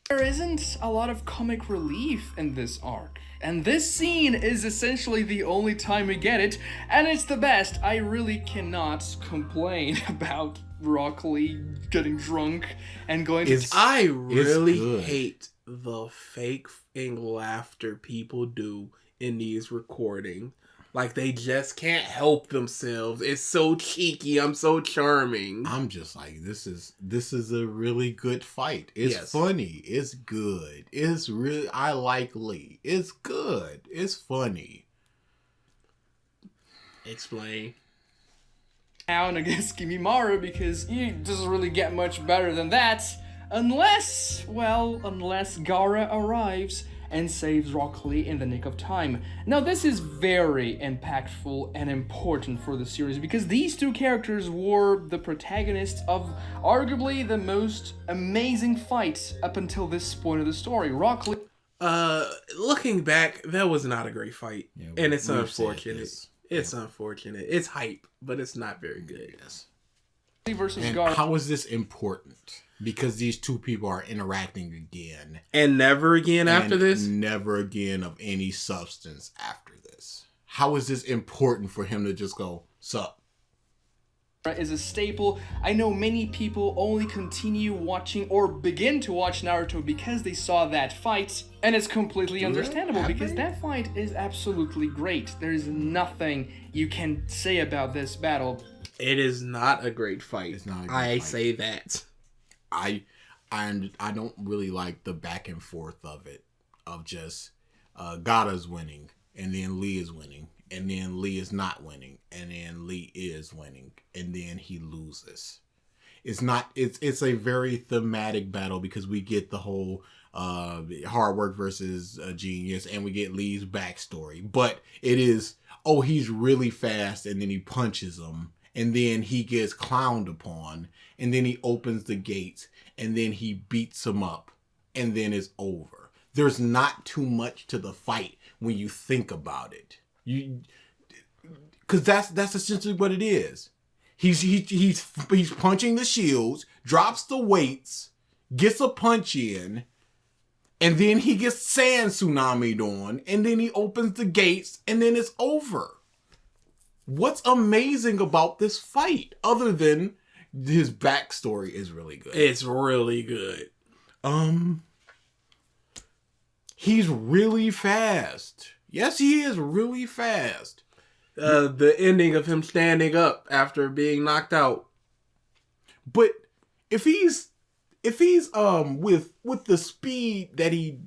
There isn't a lot of comic relief in this arc. And this scene is essentially the only time we get it, and it's the best. I really cannot complain about Rock Lee getting drunk and going to... I really hate the fake laughter people do in these recordings. Like, they just can't help themselves. It's so cheeky. I'm so charming. I'm just like, this is a really good fight. It's funny. It's good. It's really, I like Lee. It's good. It's funny. Explain. Down against Kimimaro because he doesn't really get much better than that. Unless Gaara arrives and saves Rock Lee in the nick of time. Now this is very impactful and important for the series because these two characters were the protagonists of arguably the most amazing fight up until this point of the story. Rock Lee... Looking back, that was not a great fight. Yeah, and it's unfortunate. It's unfortunate. It's hype, but it's not very good. Yes. Versus and Gaara. How is this important? Because these two people are interacting again. And never again after this? Never again of any substance after this. How is this important for him to just go, sup? Is a staple. I know many people only continue watching or begin to watch Naruto because they saw that fight, and it's completely understandable because that fight is absolutely great. There's nothing you can say about this battle. It is not a great fight. It's not a great fight. Say that. I don't really like the back and forth of it, of just Gaara's winning and then Lee is winning and then Lee is not winning and then Lee is winning and then he loses. It's a very thematic battle because we get the whole hard work versus genius and we get Lee's backstory, but it is, oh, he's really fast and then he punches him and then he gets clowned upon. And then he opens the gates, and then he beats him up, and then it's over. There's not too much to the fight when you think about it. Because that's essentially what it is. He's punching the shields, drops the weights, gets a punch in, and then he gets sand tsunami'd on, and then he opens the gates, and then it's over. What's amazing about this fight, other than his backstory is really good. It's really good. He's really fast. Yes, he is really fast. The ending of him standing up after being knocked out. But if he's with the speed that he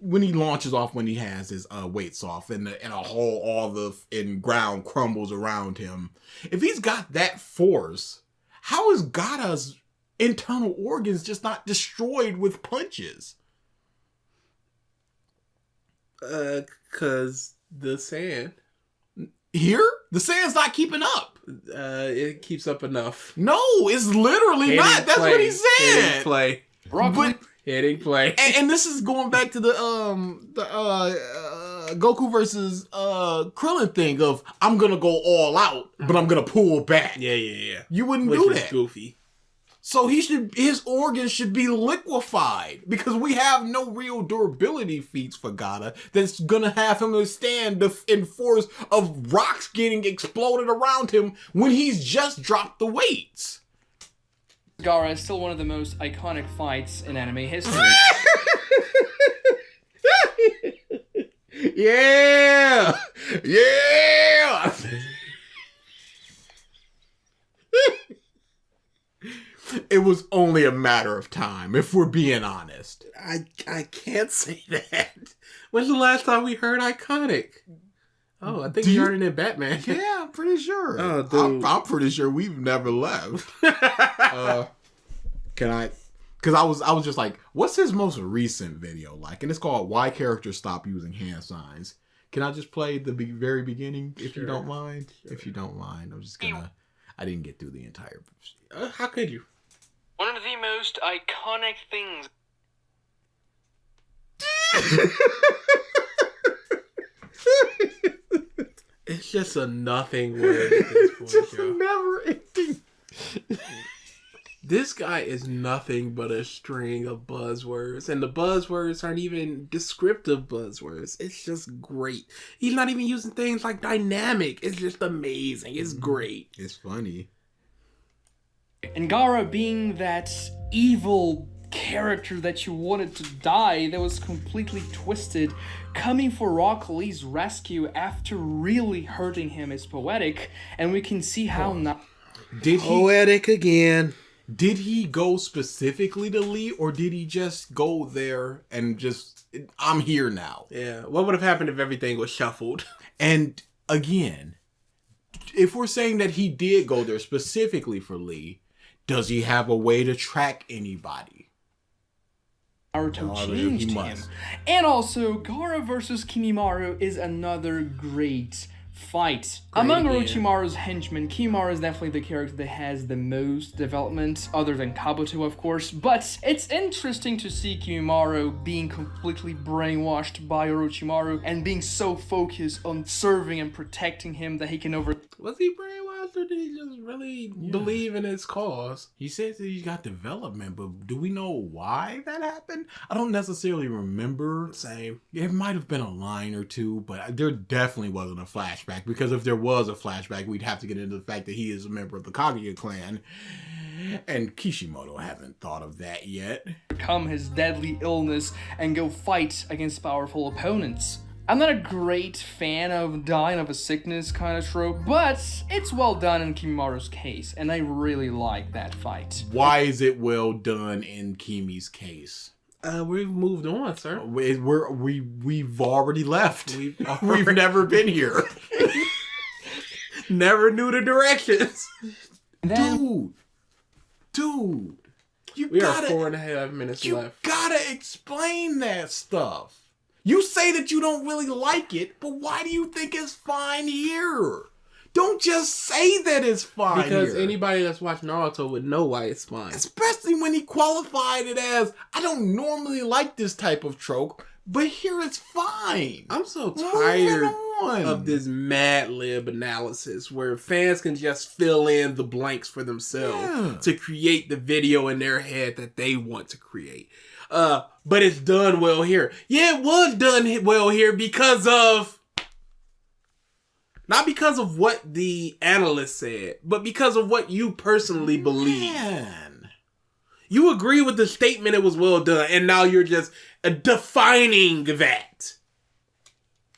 when he launches off, when he has his weights off and all the ground crumbles around him, if he's got that force, how is Gaara's internal organs just not destroyed with punches? Cause the sand. Here? The sand's not keeping up. It keeps up enough. No, it's literally not. That's what he said. Hitting play. Hitting play. And this is going back to the Goku versus Krillin thing of, I'm gonna go all out, but I'm gonna pull back. Yeah. You wouldn't do that. Goofy. So his organs should be liquefied because we have no real durability feats for Gaara that's gonna have him withstand the force of rocks getting exploded around him when he's just dropped the weights. Gaara is still one of the most iconic fights in anime history. Yeah! It was only a matter of time, if we're being honest. I can't say that. When's the last time we heard iconic? Oh, I think we heard it in Batman. Yeah, I'm pretty sure. Oh, dude. I'm pretty sure we've never left. Can I? Because I was just like, what's his most recent video like? And it's called "Why Characters Stop Using Hand Signs." Can I just play the very beginning, if you don't mind? Sure. If you don't mind, I'm just gonna. I didn't get through the entire. How could you? One of the most iconic things. It's just a nothing word at this point, just yo. never ending. This guy is nothing but a string of buzzwords, and the buzzwords aren't even descriptive buzzwords. It's just great. He's not even using things like dynamic. It's just amazing. It's great. It's funny. And Gaara being that evil character that you wanted to die, that was completely twisted, coming for Rock Lee's rescue after really hurting him is poetic, and we can see how Poetic again. Did he go specifically to Lee, or did he just go there and just, I'm here now? Yeah. What would have happened if everything was shuffled? And again, if we're saying that he did go there specifically for Lee, does he have a way to track anybody? Naruto changed him. And also, Gaara versus Kimimaro is another great fight. Among Orochimaru's henchmen, Kimimaro is definitely the character that has the most development, other than Kabuto, of course, but it's interesting to see Kimimaro being completely brainwashed by Orochimaru and being so focused on serving and protecting him that he can Was he brainwashed, or did he just really believe in his cause? He says that he's got development, but do we know why that happened? I don't necessarily remember. Same. It might have been a line or two, but there definitely wasn't a flashback, because if there was a flashback, we'd have to get into the fact that he is a member of the Kaguya clan, and Kishimoto hasn't thought of that yet. overcome his deadly illness and go fight against powerful opponents. I'm not a great fan of dying of a sickness kind of trope, but it's well done in Kimimaru's case, and I really like that fight. Why is it well done in Kimi's case? We've moved on, sir. We've already left. We've never been here. Never knew the directions. Dude, we are 4.5 minutes left. You gotta explain that stuff. You say that you don't really like it, but why do you think it's fine here? Don't just say that it's fine because here. Anybody that's watched Naruto would know why it's fine. Especially when he qualified it as, I don't normally like this type of trope, but here it's fine. I'm so tired of this Mad Lib analysis where fans can just fill in the blanks for themselves to create the video in their head that they want to create. But it's done well here. Yeah, it was done well here because of... Not because of what the analyst said, but because of what you personally believe. Man. You agree with the statement it was well done, and now you're just defining that.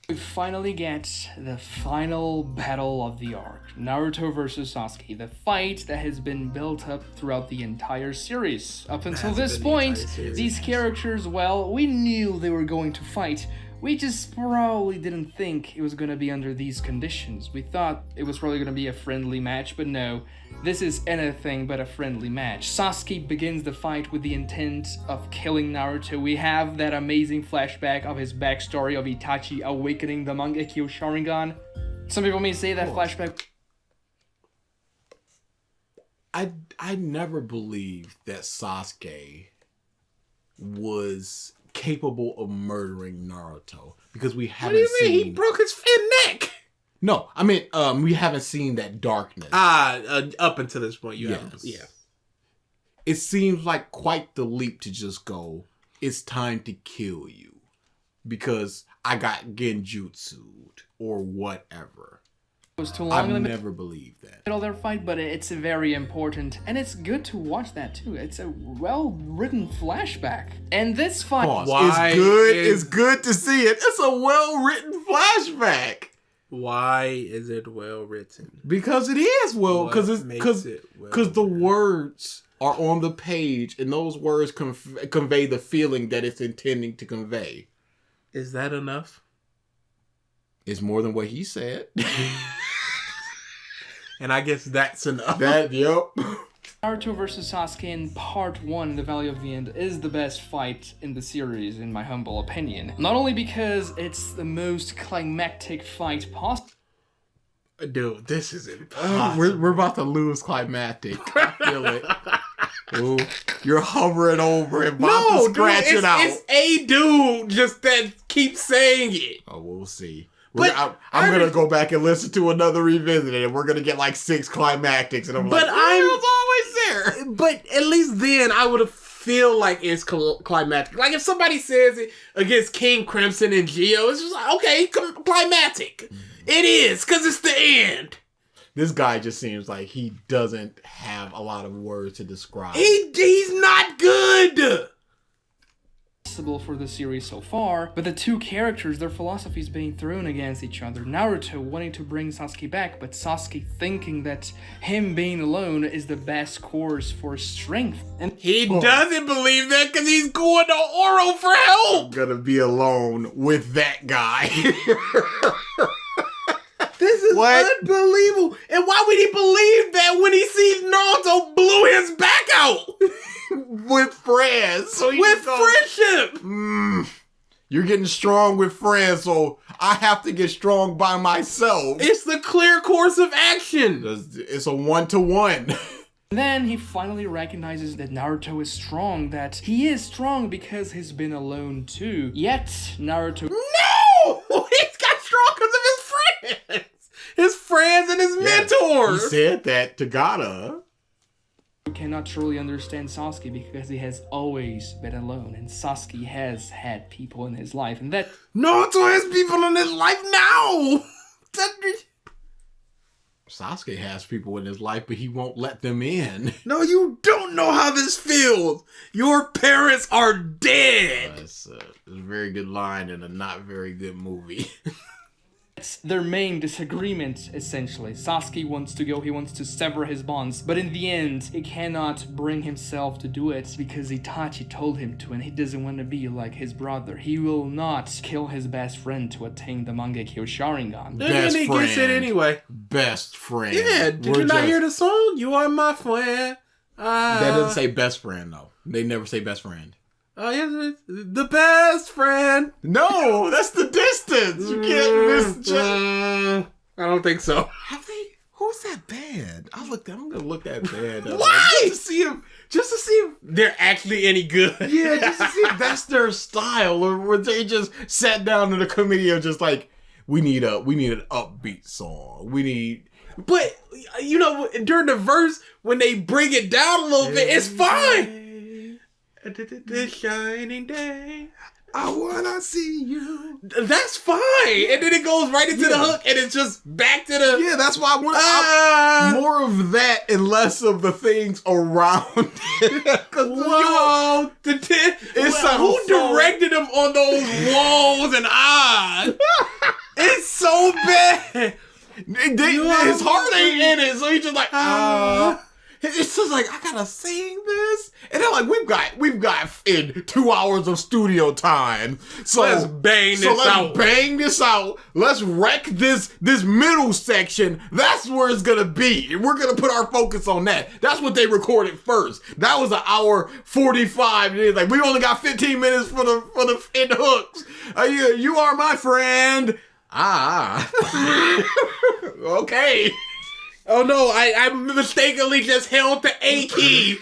We finally get the final battle of the arc. Naruto versus Sasuke. The fight that has been built up throughout the entire series. Up until this point, these characters, well, we knew they were going to fight. We just probably didn't think it was going to be under these conditions. We thought it was probably going to be a friendly match, but no. This is anything but a friendly match. Sasuke begins the fight with the intent of killing Naruto. We have that amazing flashback of his backstory of Itachi awakening the Mangekyo Sharingan. Some people may say that flashback... I never believed that Sasuke was capable of murdering Naruto because we haven't seen... What do you mean? He broke his neck! No, I mean, we haven't seen that darkness. Up until this point, you haven't. Yeah. It seems like quite the leap to just go, it's time to kill you because I got genjutsu'd or whatever. Was too long. I've never believed that. Their fight, but it's very important, and it's good to watch that too. It's a well-written flashback, and this fight. It's good to see it. It's a well-written flashback. Why is it well written? Because it is because the words are on the page and those words convey the feeling that it's intending to convey. Is that enough? It's more than what he said. And I guess that's enough. Yep. Naruto vs. Sasuke in Part 1, The Valley of the End, is the best fight in the series, in my humble opinion. Not only because it's the most climactic fight possible. Dude, this is impossible. We're about to lose climactic. I feel it. Ooh, you're hovering over and about to scratch it out. It's a dude just that keeps saying it. Oh, we'll see. I'm gonna go back and listen to another revisited, and we're gonna get like 6 climactics, and I'm always there. But at least then I would feel like it's climactic. Like if somebody says it against King Crimson and Geo, it's just like, okay, climactic. It is, because it's the end. This guy just seems like he doesn't have a lot of words to describe. He's not good. For the series so far, but the two characters, their philosophies being thrown against each other. Naruto wanting to bring Sasuke back, but Sasuke thinking that him being alone is the best course for strength. And he doesn't believe that because he's going to Oro for help. I'm gonna be alone with that guy. This is unbelievable. And why would he believe that when he sees Naruto blew his back out? With friends. So with friendship. You're getting strong with friends, so I have to get strong by myself. It's the clear course of action. It's a 1-to-1. Then he finally recognizes that Naruto is strong, that he is strong because he's been alone too. Yet, Naruto... No! He's got strong because of his friends! His friends and his mentors! He said that to Gaara. Cannot truly understand Sasuke because he has always been alone, and Sasuke has had people in his life, and that... Naruto has people in his life now! Sasuke has people in his life, but he won't let them in. No, you don't know how this feels. Your parents are dead. It's a very good line in a not very good movie. It's their main disagreement, essentially. Sasuke wants to go, he wants to sever his bonds, but in the end, he cannot bring himself to do it because Itachi told him to, and he doesn't want to be like his brother. He will not kill his best friend to attain the Mangekyo Sharingan. And he gets it anyway. Best friend. Yeah, did you not hear the song? You are my friend. That doesn't say best friend, though. They never say best friend. Oh, yes, the best friend. No, that's the distance. You can't misjudge. I don't think so. Have they? Who's that band? I'm gonna look that band up. Why? Just to see if they're actually any good. Yeah, just to see if that's their style, or were they just sat down in a committee of just like, we need an upbeat song. We need. But you know, during the verse when they bring it down a little bit, it's fine. The shining day, I wanna see you. That's fine. And then it goes right into the hook, and it's just back to the. Yeah, that's why I want more of that and less of the things around it. Whoa, who directed them on those whoas and ahs? It's so bad. His heart ain't in it, so he's just like It's just like, I gotta sing this, and they're like, we've got in 2 hours of studio time, so let's bang this out. Let's wreck this middle section. That's where it's gonna be. We're gonna put our focus on that. That's what they recorded first. That was an hour 45. And like, we only got 15 minutes for the in the hooks. You are my friend. Okay. Oh no, I mistakenly just held the A key.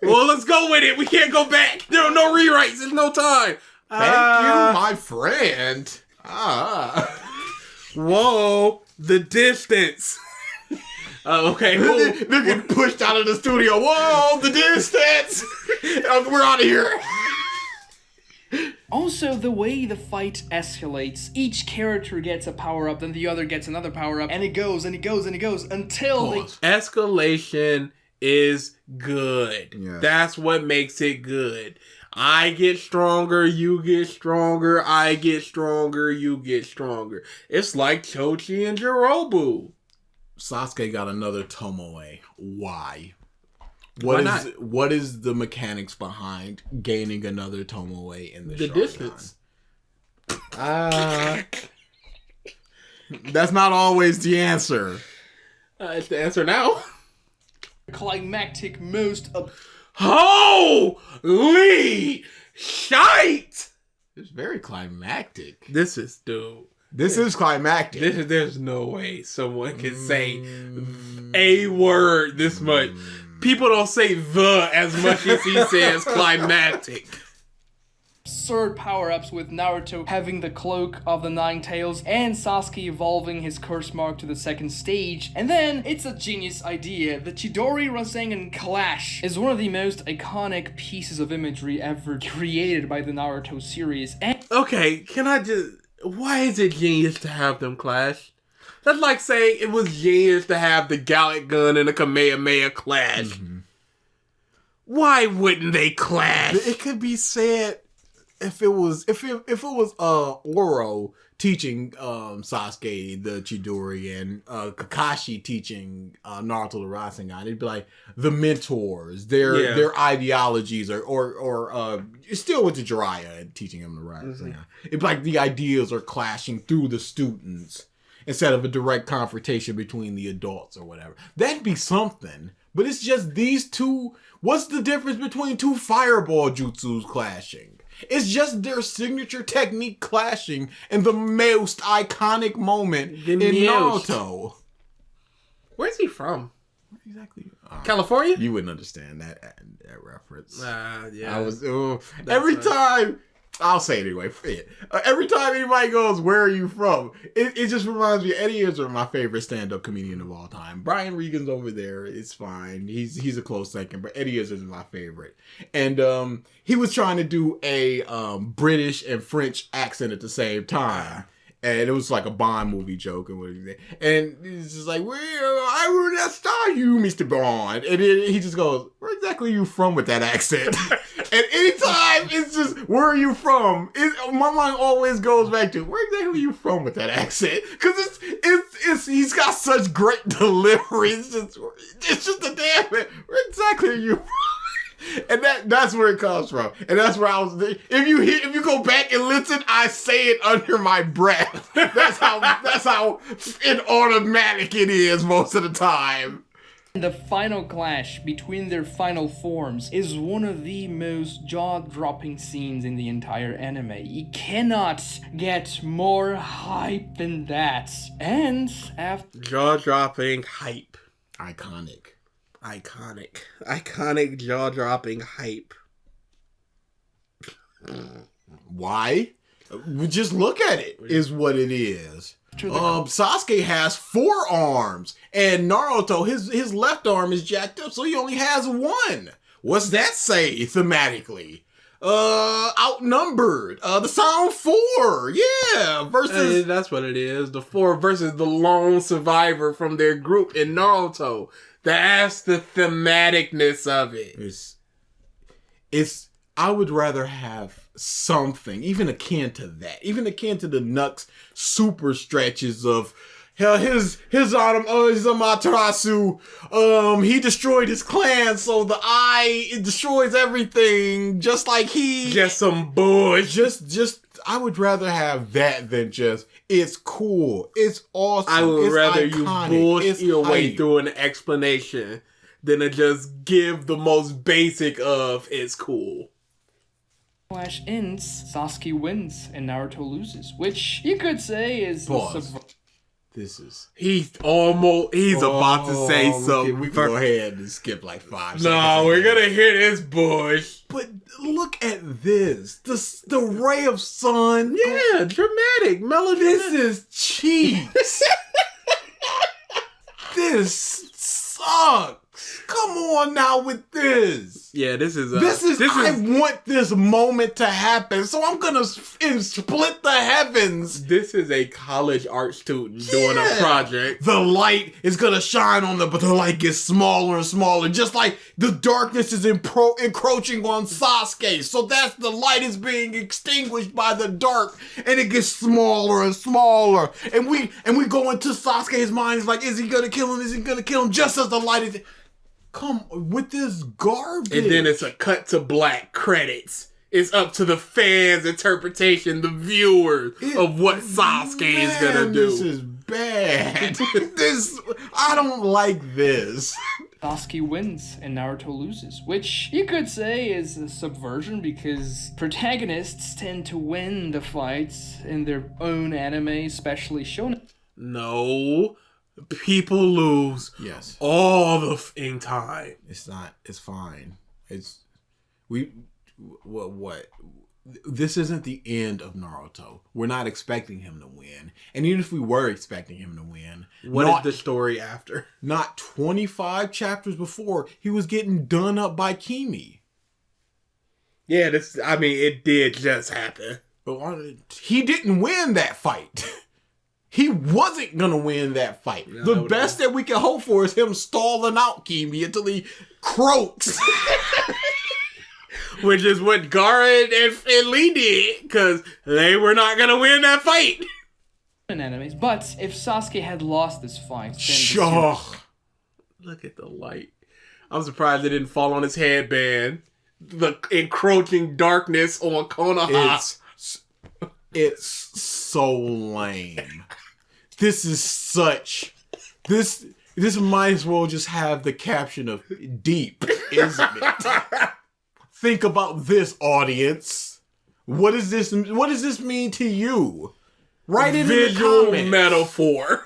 Well, let's go with it. We can't go back. There are no rewrites. There's no time. Thank you, my friend. Whoa, the distance. Okay, cool. They're getting pushed out of the studio. Whoa, the distance. We're out of here. Also, the way the fight escalates, each character gets a power-up, then the other gets another power-up, and it goes, and it goes, and it goes, until escalation is good. Yeah. That's what makes it good. I get stronger, you get stronger, I get stronger, you get stronger. It's like Chochi and Jirobu. Sasuke got another Tomoe. Why? Why not? What is the mechanics behind gaining another Tomoe in the Sharingan? Distance. That's not always the answer. It's the answer now. Climactic most of. Holy shite! It's very climactic. This is, dude. This is climactic. There's no way someone can say a word this much. People don't say the as much as he says climactic. Absurd power-ups with Naruto having the cloak of the Nine Tails and Sasuke evolving his curse mark to the second stage. And then, it's a genius idea. The Chidori Rasengan Clash is one of the most iconic pieces of imagery ever created by the Naruto series. And Okay, can I just... Why is it genius to have them clash? That's like saying it was genius to have the Gallic Gun and the Kamehameha clash. Mm-hmm. Why wouldn't they clash? It could be said if it was Oro teaching Sasuke the Chidori and Kakashi teaching Naruto the Rasengan, it'd be like the mentors, their ideologies or still with the Jiraiya and teaching him the Rasengan. Mm-hmm. It'd be like the ideas are clashing through the students instead of a direct confrontation between the adults or whatever. That'd be something. But it's just these two. What's the difference between two fireball jutsus clashing? It's just their signature technique clashing in the most iconic moment in Naruto. Where's he from? Where exactly? California? You wouldn't understand that reference. Yeah. I was every time. I'll say it anyway. Every time anybody goes, "Where are you from?" It just reminds me. Eddie Izzard, my favorite stand-up comedian of all time. Brian Regan's over there. It's fine. He's a close second, but Eddie Izzard is my favorite. And he was trying to do a British and French accent at the same time. And it was like a Bond movie joke and whatever. And he's just like, "Well, I will not star you, Mr. Bond." And then he just goes, "Where exactly are you from with that accent?" And anytime it's just, "Where are you from?" My mind always goes back to, "Where exactly are you from with that accent?" Because it's he's got such great delivery. It's just a damn it. Where exactly are you from? And that's where it comes from. And that's where I was. If you go back and listen, I say it under my breath. That's how it automatic it is most of the time. The final clash between their final forms is one of the most jaw-dropping scenes in the entire anime. You cannot get more hype than that. And after jaw-dropping hype. Iconic jaw-dropping hype. Why? Just look at it, is what it is. Sasuke has 4 arms, and Naruto, his left arm is jacked up, so he only has 1. What's that say thematically? Outnumbered. The sound 4, versus that's what it is. The 4 versus the lone survivor from their group in Naruto. That's the thematicness of it. It's. I would rather have something even akin to that, even akin to the Nux super stretches of his Amaterasu. He destroyed his clan, so the eye it destroys everything. Just like just some bullshit. Just I would rather have that than just it's cool, it's awesome. I would rather iconic, you bullshit your way through an explanation than to just give the most basic of it's cool. clash ends, Sasuke wins and Naruto loses, which you could say is He's about to say something. We can go ahead and skip like 5 seconds. No, we're gonna hear this bush. But look at this. The ray of sun. Yeah, dramatic, melody. This is cheeks. This sucks. Come on now with this. Yeah, this is. I want this moment to happen, so I'm gonna split the heavens. This is a college art student doing a project. The light is gonna shine on them, but the light gets smaller and smaller, just like the darkness is encroaching on Sasuke. So that's the light is being extinguished by the dark, and it gets smaller and smaller. And we go into Sasuke's mind. It's like, is he gonna kill him? Is he gonna kill him? Just as the light is. Come with this garbage. And then it's a cut to black credits. It's up to the fans' interpretation, the viewers, of what Sasuke is gonna do. This is bad. I don't like this. Sasuke wins and Naruto loses, which you could say is a subversion because protagonists tend to win the fights in their own anime, especially Shonen. No. People lose all the f***ing time. It's not. It's fine. What? This isn't the end of Naruto. We're not expecting him to win. And even if we were expecting him to win, what is the story after? Not 25 chapters before, he was getting done up by Kimi. Yeah, it did just happen. But he didn't win that fight. He wasn't going to win that fight. No, the best that we can hope for is him stalling out Kimi until he croaks. Which is what Gaara and Lee did, because they were not going to win that fight. Enemies, but if Sasuke had lost this fight, then sure. Look at the light. I'm surprised it didn't fall on his headband. The encroaching darkness on Konoha. It's so lame. This is such... This might as well just have the caption of deep, isn't it? Think about this, audience. What does this mean to you? Write it in the comments. Metaphor.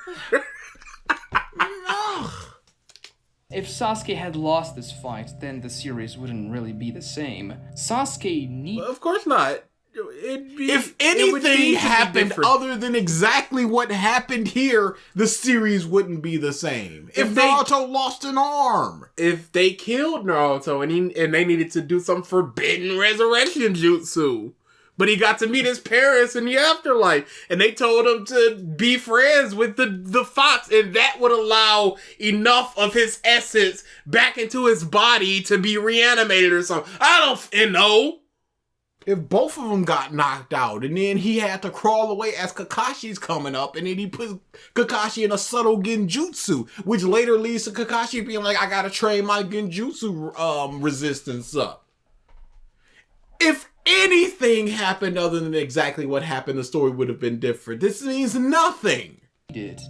If Sasuke had lost this fight, then the series wouldn't really be the same. Sasuke Of course not. If anything happened other than exactly what happened here, the series wouldn't be the same. If Naruto lost an arm. If they killed Naruto and they needed to do some forbidden resurrection jutsu. But he got to meet his parents in the afterlife. And they told him to be friends with the fox. And that would allow enough of his essence back into his body to be reanimated or something. I don't know. If both of them got knocked out and then he had to crawl away as Kakashi's coming up and then he put Kakashi in a subtle genjutsu, which later leads to Kakashi being like, I gotta train my genjutsu resistance up. If anything happened other than exactly what happened, the story would have been different. This means nothing.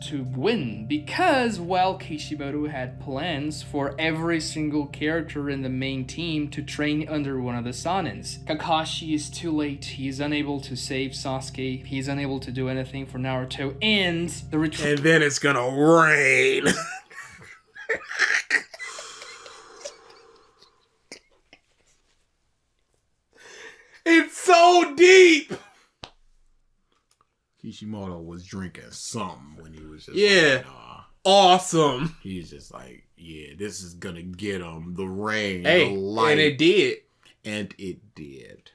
To win because, well, Kishimoto had plans for every single character in the main team to train under one of the Sanins. Kakashi is too late, he's unable to save Sasuke, he's unable to do anything for Naruto, and the retreat. And then it's gonna rain. It's so deep. Kishimoto was drinking something when he was just like, awesome. He's just like, yeah, this is gonna get him. The rain, the light. And it did. And it did.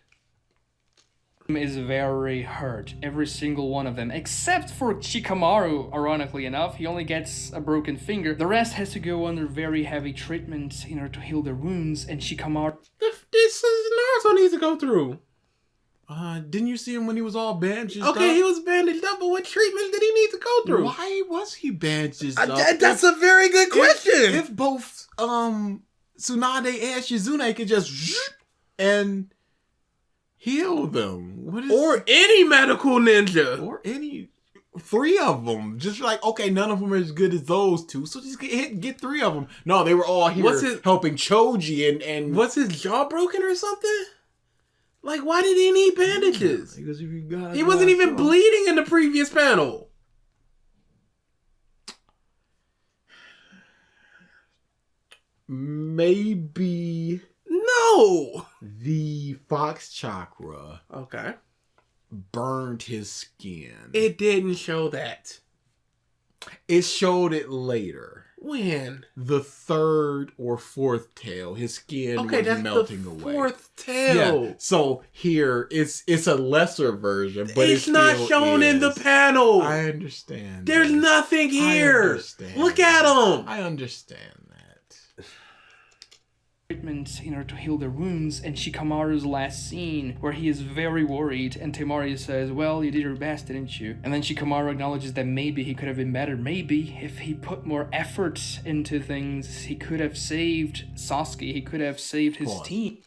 Is very hurt, every single one of them, except for Shikamaru. Ironically enough, he only gets a broken finger. The rest has to go under very heavy treatment in order to heal their wounds, and Shikamaru... This is Naruto needs to go through. Didn't you see him when he was all bandaged up? Okay, he was bandaged up, but what treatment did he need to go through? Why was he bandaged up? That's a very good question. If both Tsunade and Shizune could just and heal them. Or any medical ninja. Or any... 3 of them. Just like, okay, none of them are as good as those 2, so just get 3 of them. No, they were all here helping Choji and... Was his jaw broken or something? Like, why did he need bandages? Because if you got he wasn't even bleeding in the previous panel. Maybe... No! The Fox Chakra... Okay. Burned his skin. It didn't show that. It showed it later. When? The third or fourth tail, his skin Okay, was that's melting the away. fourth tail. Yeah. So here it's a lesser version, but It's not shown in the panel. I understand. There's that. nothing here. I understand. Look at him. I understand that. Treatment in order to heal their wounds, and Shikamaru's last scene where he is very worried and Temari says, well, you did your best, didn't you? And then Shikamaru acknowledges that maybe he could have been better. Maybe if he put more effort into things, he could have saved Sasuke. He could have saved his team.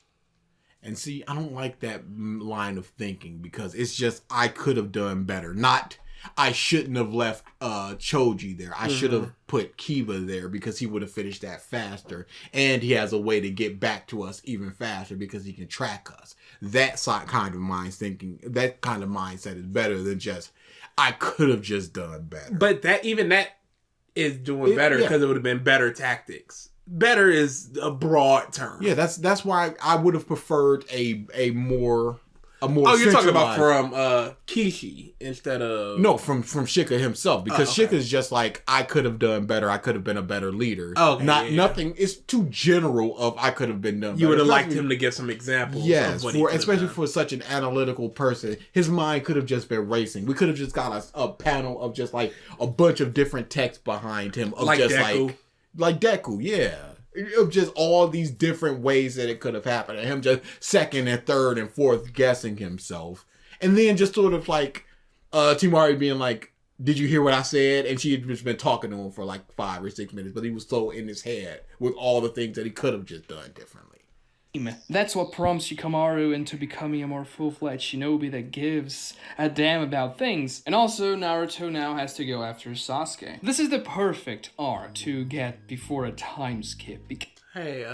And see, I don't like that line of thinking because it's just I could have done better. Not I shouldn't have left Choji there. I should have put Kiba there because he would have finished that faster. And he has a way to get back to us even faster because he can track us. That kind of mindset is better than just I could have just done better. But that is doing better because it would have been better tactics. Better is a broad term. Yeah, that's why I would have preferred a more. Oh, you're talking about from Kishi instead of... No, from Shika himself. Because Shika's just like, I could have done better. I could have been a better leader. Okay, Nothing. It's too general of I could have been done better. You would have liked him to give some examples. Yes, of what especially for such an analytical person. His mind could have just been racing. We could have just got a panel of just like a bunch of different text behind him. Of like just Deku. Like Deku, yeah. Of just all these different ways that it could have happened. And him just second and third and fourth guessing himself. And then just sort of like Temari being like, did you hear what I said? And she had just been talking to him for like 5 or 6 minutes. But he was so in his head with all the things that he could have just done differently. That's what prompts Shikamaru into becoming a more full-fledged shinobi that gives a damn about things. And also, Naruto now has to go after Sasuke. This is the perfect arc to get before a time skip. Hey,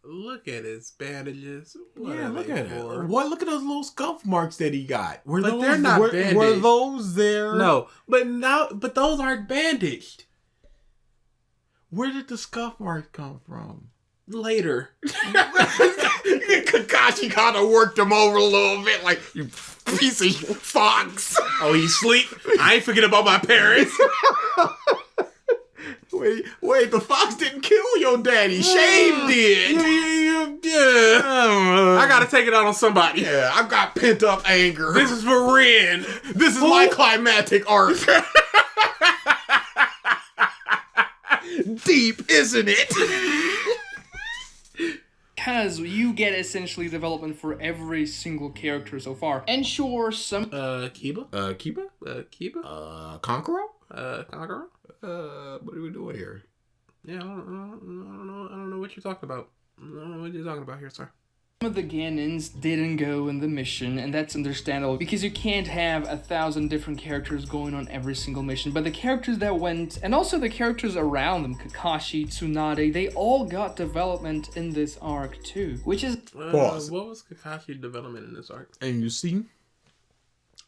look at his bandages. What Look at it. Look at those little scuff marks that he got. They're not bandaged. Were those there? No, but those aren't bandaged. Where did the scuff marks come from? Later. Kakashi kind of worked him over a little bit, like, you piece of fox. Oh, he's sleep. I ain't forget about my parents. Wait, the fox didn't kill your daddy. Shame did. Yeah. I gotta take it out on somebody. Yeah, I've got pent up anger. This is for Ren. This is my climactic arc. Deep, isn't it? Because you get essentially development for every single character so far. And sure, some... Kiba? Kiba? Kiba? Kankuro? Conqueror? What are we doing here? Yeah, I don't know what you're talking about. I don't know what you're talking about here, sir. Some of the Ganons didn't go in the mission, and that's understandable because you can't have 1,000 different characters going on every single mission. But the characters that went, and also the characters around them, Kakashi, Tsunade, they all got development in this arc too, which is... Pause. What was Kakashi's development in this arc? And you see,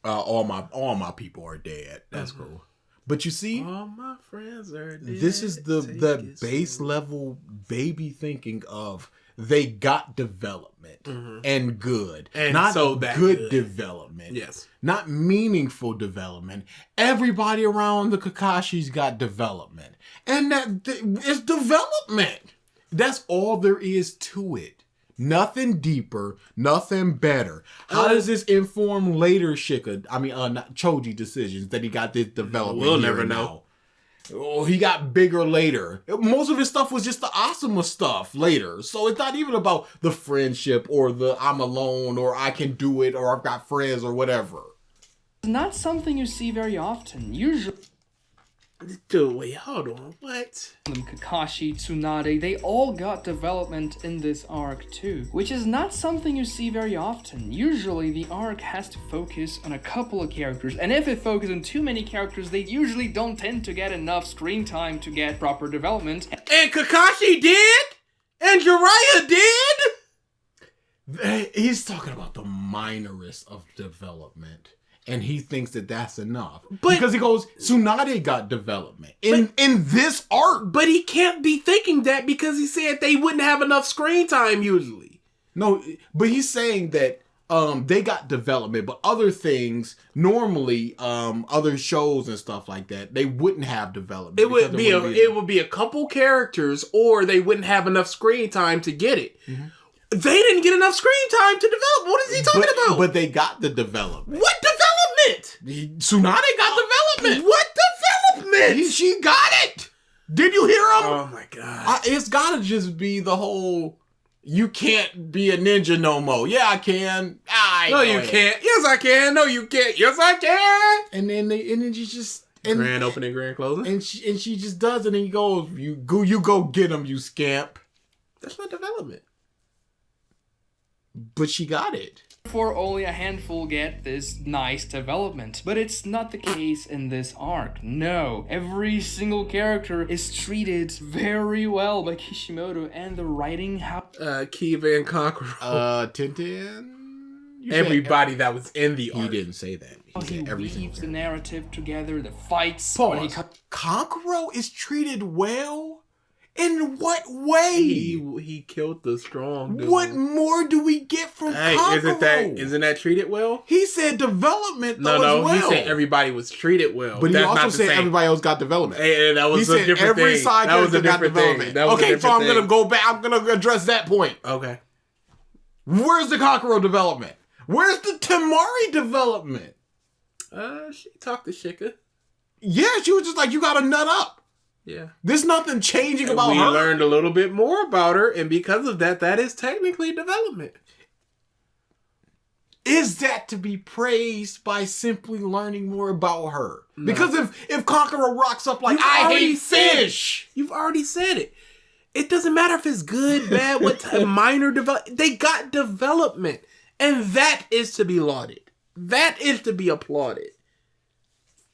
all my people are dead. That's cool. But you see, all my friends are dead. This is the base level baby thinking of they got development and good. And not so that good development. Yes. Not meaningful development. Everybody around the Kakashis got development. And it's development. That's all there is to it. Nothing deeper, nothing better. How does this inform later Choji decisions that he got this development? We'll never know. Now? Oh, he got bigger later. Most of his stuff was just the Asuma stuff later. So it's not even about the friendship or the I'm alone or I can do it or I've got friends or whatever. It's not something you see very often. Usually... Dude, wait, hold on. What? Kakashi, Tsunade, they all got development in this arc too, which is not something you see very often. Usually the arc has to focus on a couple of characters, and if it focuses on too many characters, they usually don't tend to get enough screen time to get proper development. And Kakashi did? And Jiraiya did? He's talking about the minorest of development. And he thinks that that's enough. Because he goes, Tsunade got development in this arc. But he can't be thinking that because he said they wouldn't have enough screen time usually. No, but he's saying that they got development, but other things normally, other shows and stuff like that, they wouldn't have development. It would be a couple characters, or they wouldn't have enough screen time to get it. Mm-hmm. They didn't get enough screen time to develop. What is he talking about? But they got the development. What development? Tsunade got development. What development? She got it. Did you hear him? Oh my god! It's gotta just be the whole. You can't be a ninja no more. Yeah, I can. No, you can't. Yes, I can. No, you can't. Yes, I can. And then she just grand opening, grand closing, and she just does it, and he goes, you go get him, you scamp. That's not development. But she got it. For only a handful get this nice development. But it's not the case in this arc. No. Every single character is treated very well by Kishimoto, and the writing Kiva and Kankuro. Tintin? Everybody that was in the arc. He didn't say that. He weaves the narrative together, the fights. Kankuro is treated well? In what way? He killed the strong dude. What more do we get from Kankuro? Isn't that treated well? He said development though as well. He said everybody was treated well. But he also said everybody else got development. Hey, that was a different thing. Every side character got development. Okay, so I'm going to go back. I'm going to address that point. Okay. Where's the Kankuro development? Where's the Temari development? She talked to Shika. Yeah, she was just like, you got to nut up. Yeah. There's nothing changing about her. We learned a little bit more about her, and because of that, that is technically development. Is that to be praised by simply learning more about her? No. Because if Kankuro rocks up like, I hate fish! You've already said it. It doesn't matter if it's good, bad, what minor development. They got development, and that is to be lauded. That is to be applauded.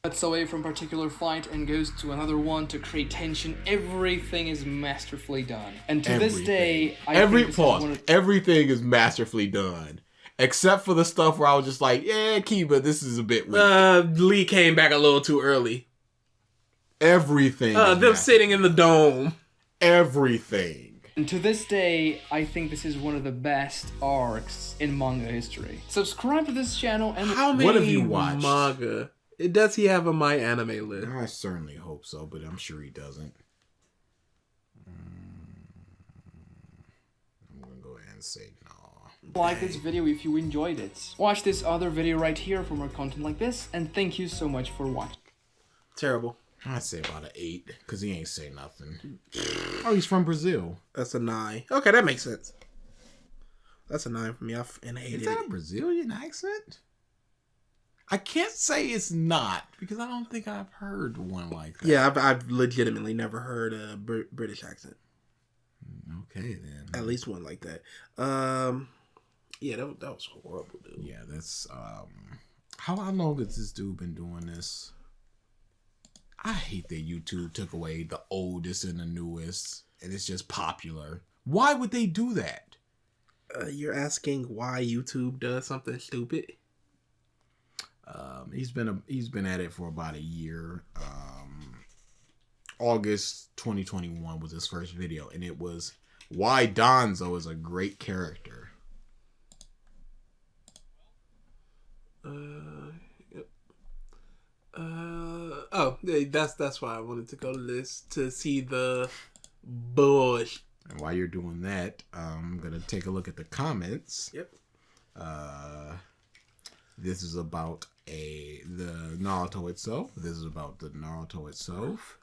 Cuts away from a particular fight and goes to another one to create tension. Everything is masterfully done. And to this day, everything is masterfully done. Except for the stuff where I was just like, yeah, Kiba, this is a bit weird. Lee came back a little too early. Everything. Them sitting in the dome. Everything. And to this day, I think this is one of the best arcs in manga history. Subscribe to this channel and... What have you watched? Manga? Does he have a MyAnimeList? I certainly hope so, but I'm sure he doesn't. I'm going to go ahead and say no. Like this video if you enjoyed it. Watch this other video right here for more content like this, and thank you so much for watching. Terrible. I'd say about an 8, because he ain't say nothing. Oh, he's from Brazil. That's a 9. Okay, that makes sense. That's a 9 for me. I hated it. Is that a Brazilian accent? I can't say it's not, because I don't think I've heard one like that. Yeah, I've legitimately never heard a British accent. Okay, then. At least one like that. Yeah, that was horrible, dude. Yeah, that's... How long has this dude been doing this? I hate that YouTube took away the oldest and the newest, and it's just popular. Why would they do that? You're asking why YouTube does something stupid? He's been at it for about a year. August 2021 was his first video, and it was why Danzo is a great character. That's why I wanted to go to this, to see the bush. And while you're doing that, I'm gonna take a look at the comments. Yep. This is about the Naruto itself. This is about the Naruto itself.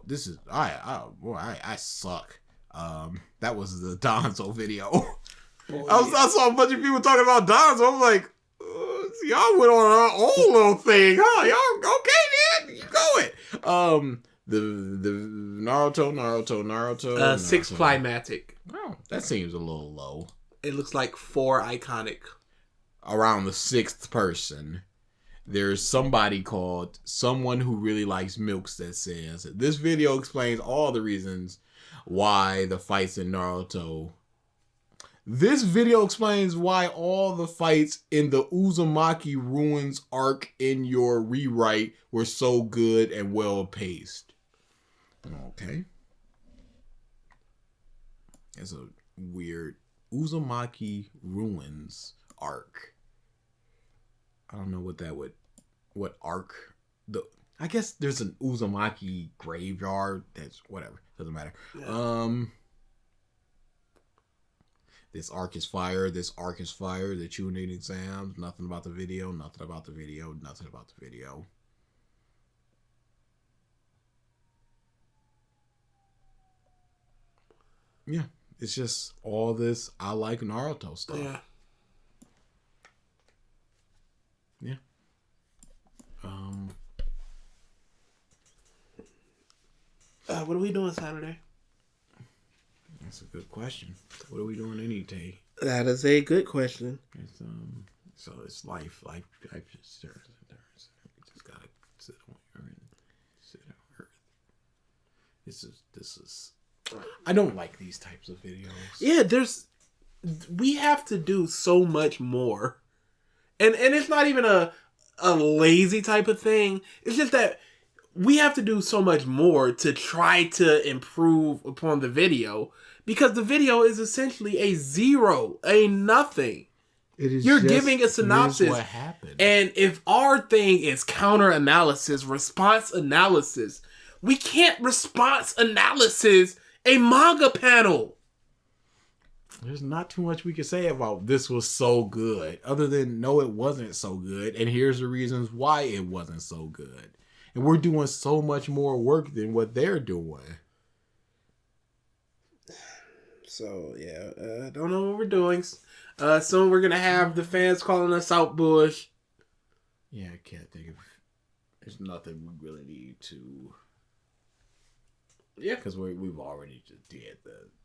This is I suck. That was the Danzo video. I saw a bunch of people talking about Danzo. I'm like, y'all went on our own little thing, huh? Y'all okay then? You go it. The Naruto. 6 climatic. Oh, that seems a little low. It looks like 4 iconic. Around the 6th person, there's somebody called Someone Who Really Likes Milks that says, this video explains all the reasons why the fights in Naruto. This video explains why all the fights in the Uzumaki Ruins arc in your rewrite were so good and well paced. Okay. It's a weird Uzumaki Ruins arc. I don't know what arc I guess there's an Uzumaki graveyard. That's whatever. Doesn't matter. Yeah. This arc is fire. The Chunin exams. Nothing about the video. Yeah. It's just all this I like Naruto stuff. Yeah. Yeah. What are we doing Saturday? That's a good question. What are we doing any day? That is a good question. It's so it's life just stirs. You just gotta sit on here and sit on earth. This is. I don't like these types of videos. Yeah, we have to do so much more, and it's not even a lazy type of thing. It's just that we have to do so much more to try to improve upon the video, because the video is essentially a zero, a nothing. You're giving a synopsis. What happened. And if our thing is counter analysis, response analysis, we can't response analysis a manga panel. There's not too much we can say about this was so good, other than no, it wasn't so good, and here's the reasons why it wasn't so good. And we're doing so much more work than what they're doing. So, yeah, don't know what we're doing. Soon we're going to have the fans calling us out, Bush. Yeah, I can't think of... There's nothing we really need to... Yeah, because we've already just did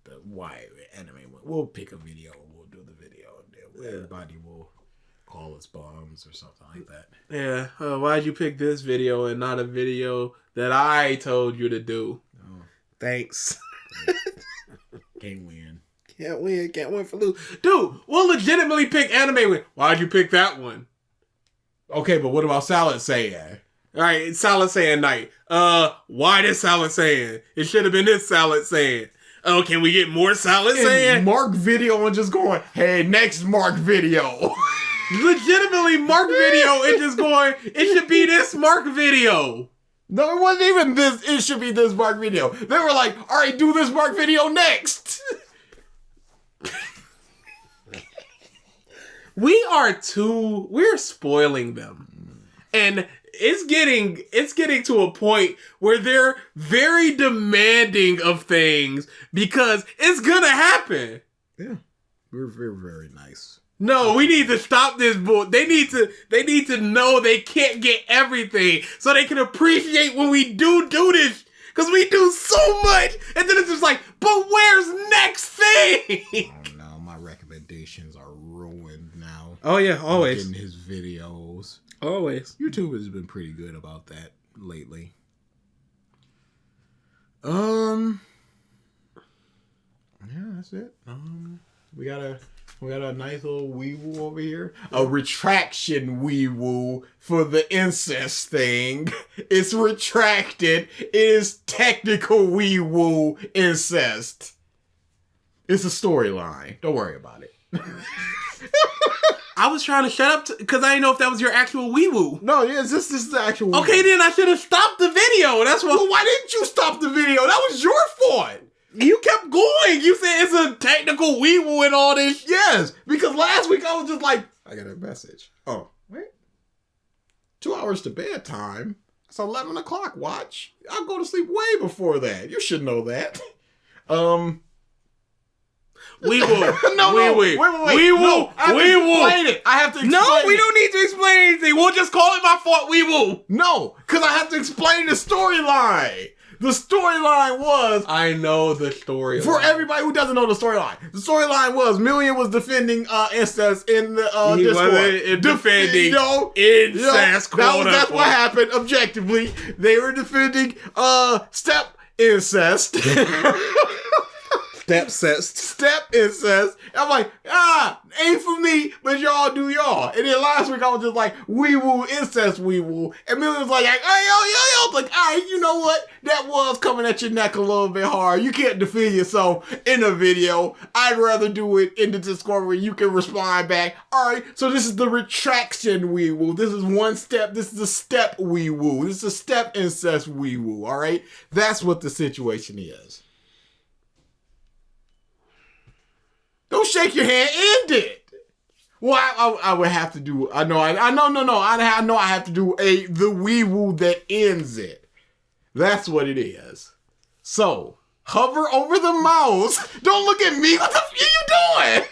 the why anime. We'll pick a video and we'll do the video, and then everybody will call us bums or something like that. Yeah, why'd you pick this video and not a video that I told you to do? Oh. Thanks. Can't win. Can't win for lose. Dude, we'll legitimately pick anime win. Why'd you pick that one? Okay, but what about Salad Saiyan? All right, Salad Saiyan night. Why this Salad Saiyan? It should have been this Salad Saiyan. Oh, can we get more Salad Saiyan? Mark video and just going, hey, next Mark video. Legitimately Mark video and just going, it should be this Mark video. No, it wasn't even this. It should be this Mark video. They were like, all right, do this Mark video next. We're spoiling them. And it's getting to a point where they're very demanding of things because it's gonna happen. Yeah. We're very, very nice. No, we need to stop this bull. They need to know they can't get everything so they can appreciate when we do this. Because we do so much. And then it's just like, but where's next thing? Oh no, my recommendations are ruined now. Oh yeah, always. In his videos. Always. YouTube has been pretty good about that lately. Yeah, that's it. We got a nice little weewoo over here. A retraction weewoo for the incest thing. It's retracted. It is technical weewoo incest. It's a storyline. Don't worry about it. I was trying to shut up because I didn't know if that was your actual weewoo. No, yeah, this is the actual weewoo. Okay, then I should have stopped the video. That's what. Well, why didn't you stop the video? That was your fault. You kept going. You said it's a technical weewoo and all this. Yes, because last week I was just like, I got a message. Oh, wait. 2 hours to bedtime. It's 11 o'clock, watch. I'll go to sleep way before that. You should know that. We will. Wait. We will. No, I have to explain it. No, we don't need to explain anything. We'll just call it my fault. We will. No, because I have to explain the storyline. The storyline was... I know the storyline. For everybody who doesn't know the storyline. The storyline was Million was defending incest in the Discord. Defending incest, that's what happened, objectively. They were defending step incest. Step incest. I'm like, ain't for me, but y'all do y'all. And then last week I was just like, wee woo, incest wee woo. And Millie was like, hey, yo. Like, all right, you know what? That was coming at your neck a little bit hard. You can't defend yourself in a video. I'd rather do it in the Discord where you can respond back. All right, so this is the retraction wee woo. This is one step. This is a step wee woo. This is a step incest wee woo. All right, that's what the situation is. Don't shake your hand. End it. Well, I would have to do. I know. I have to do the wee woo that ends it. That's what it is. So hover over the mouse. Don't look at me. What the f are you doing?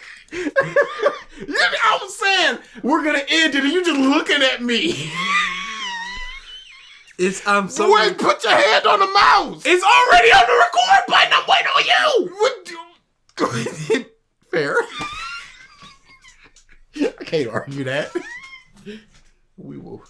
I was saying we're gonna end it, and you just looking at me. I'm so. Wait, put your hand on the mouse. It's already on the record button. I'm waiting on you. Fair. I can't argue that. We will.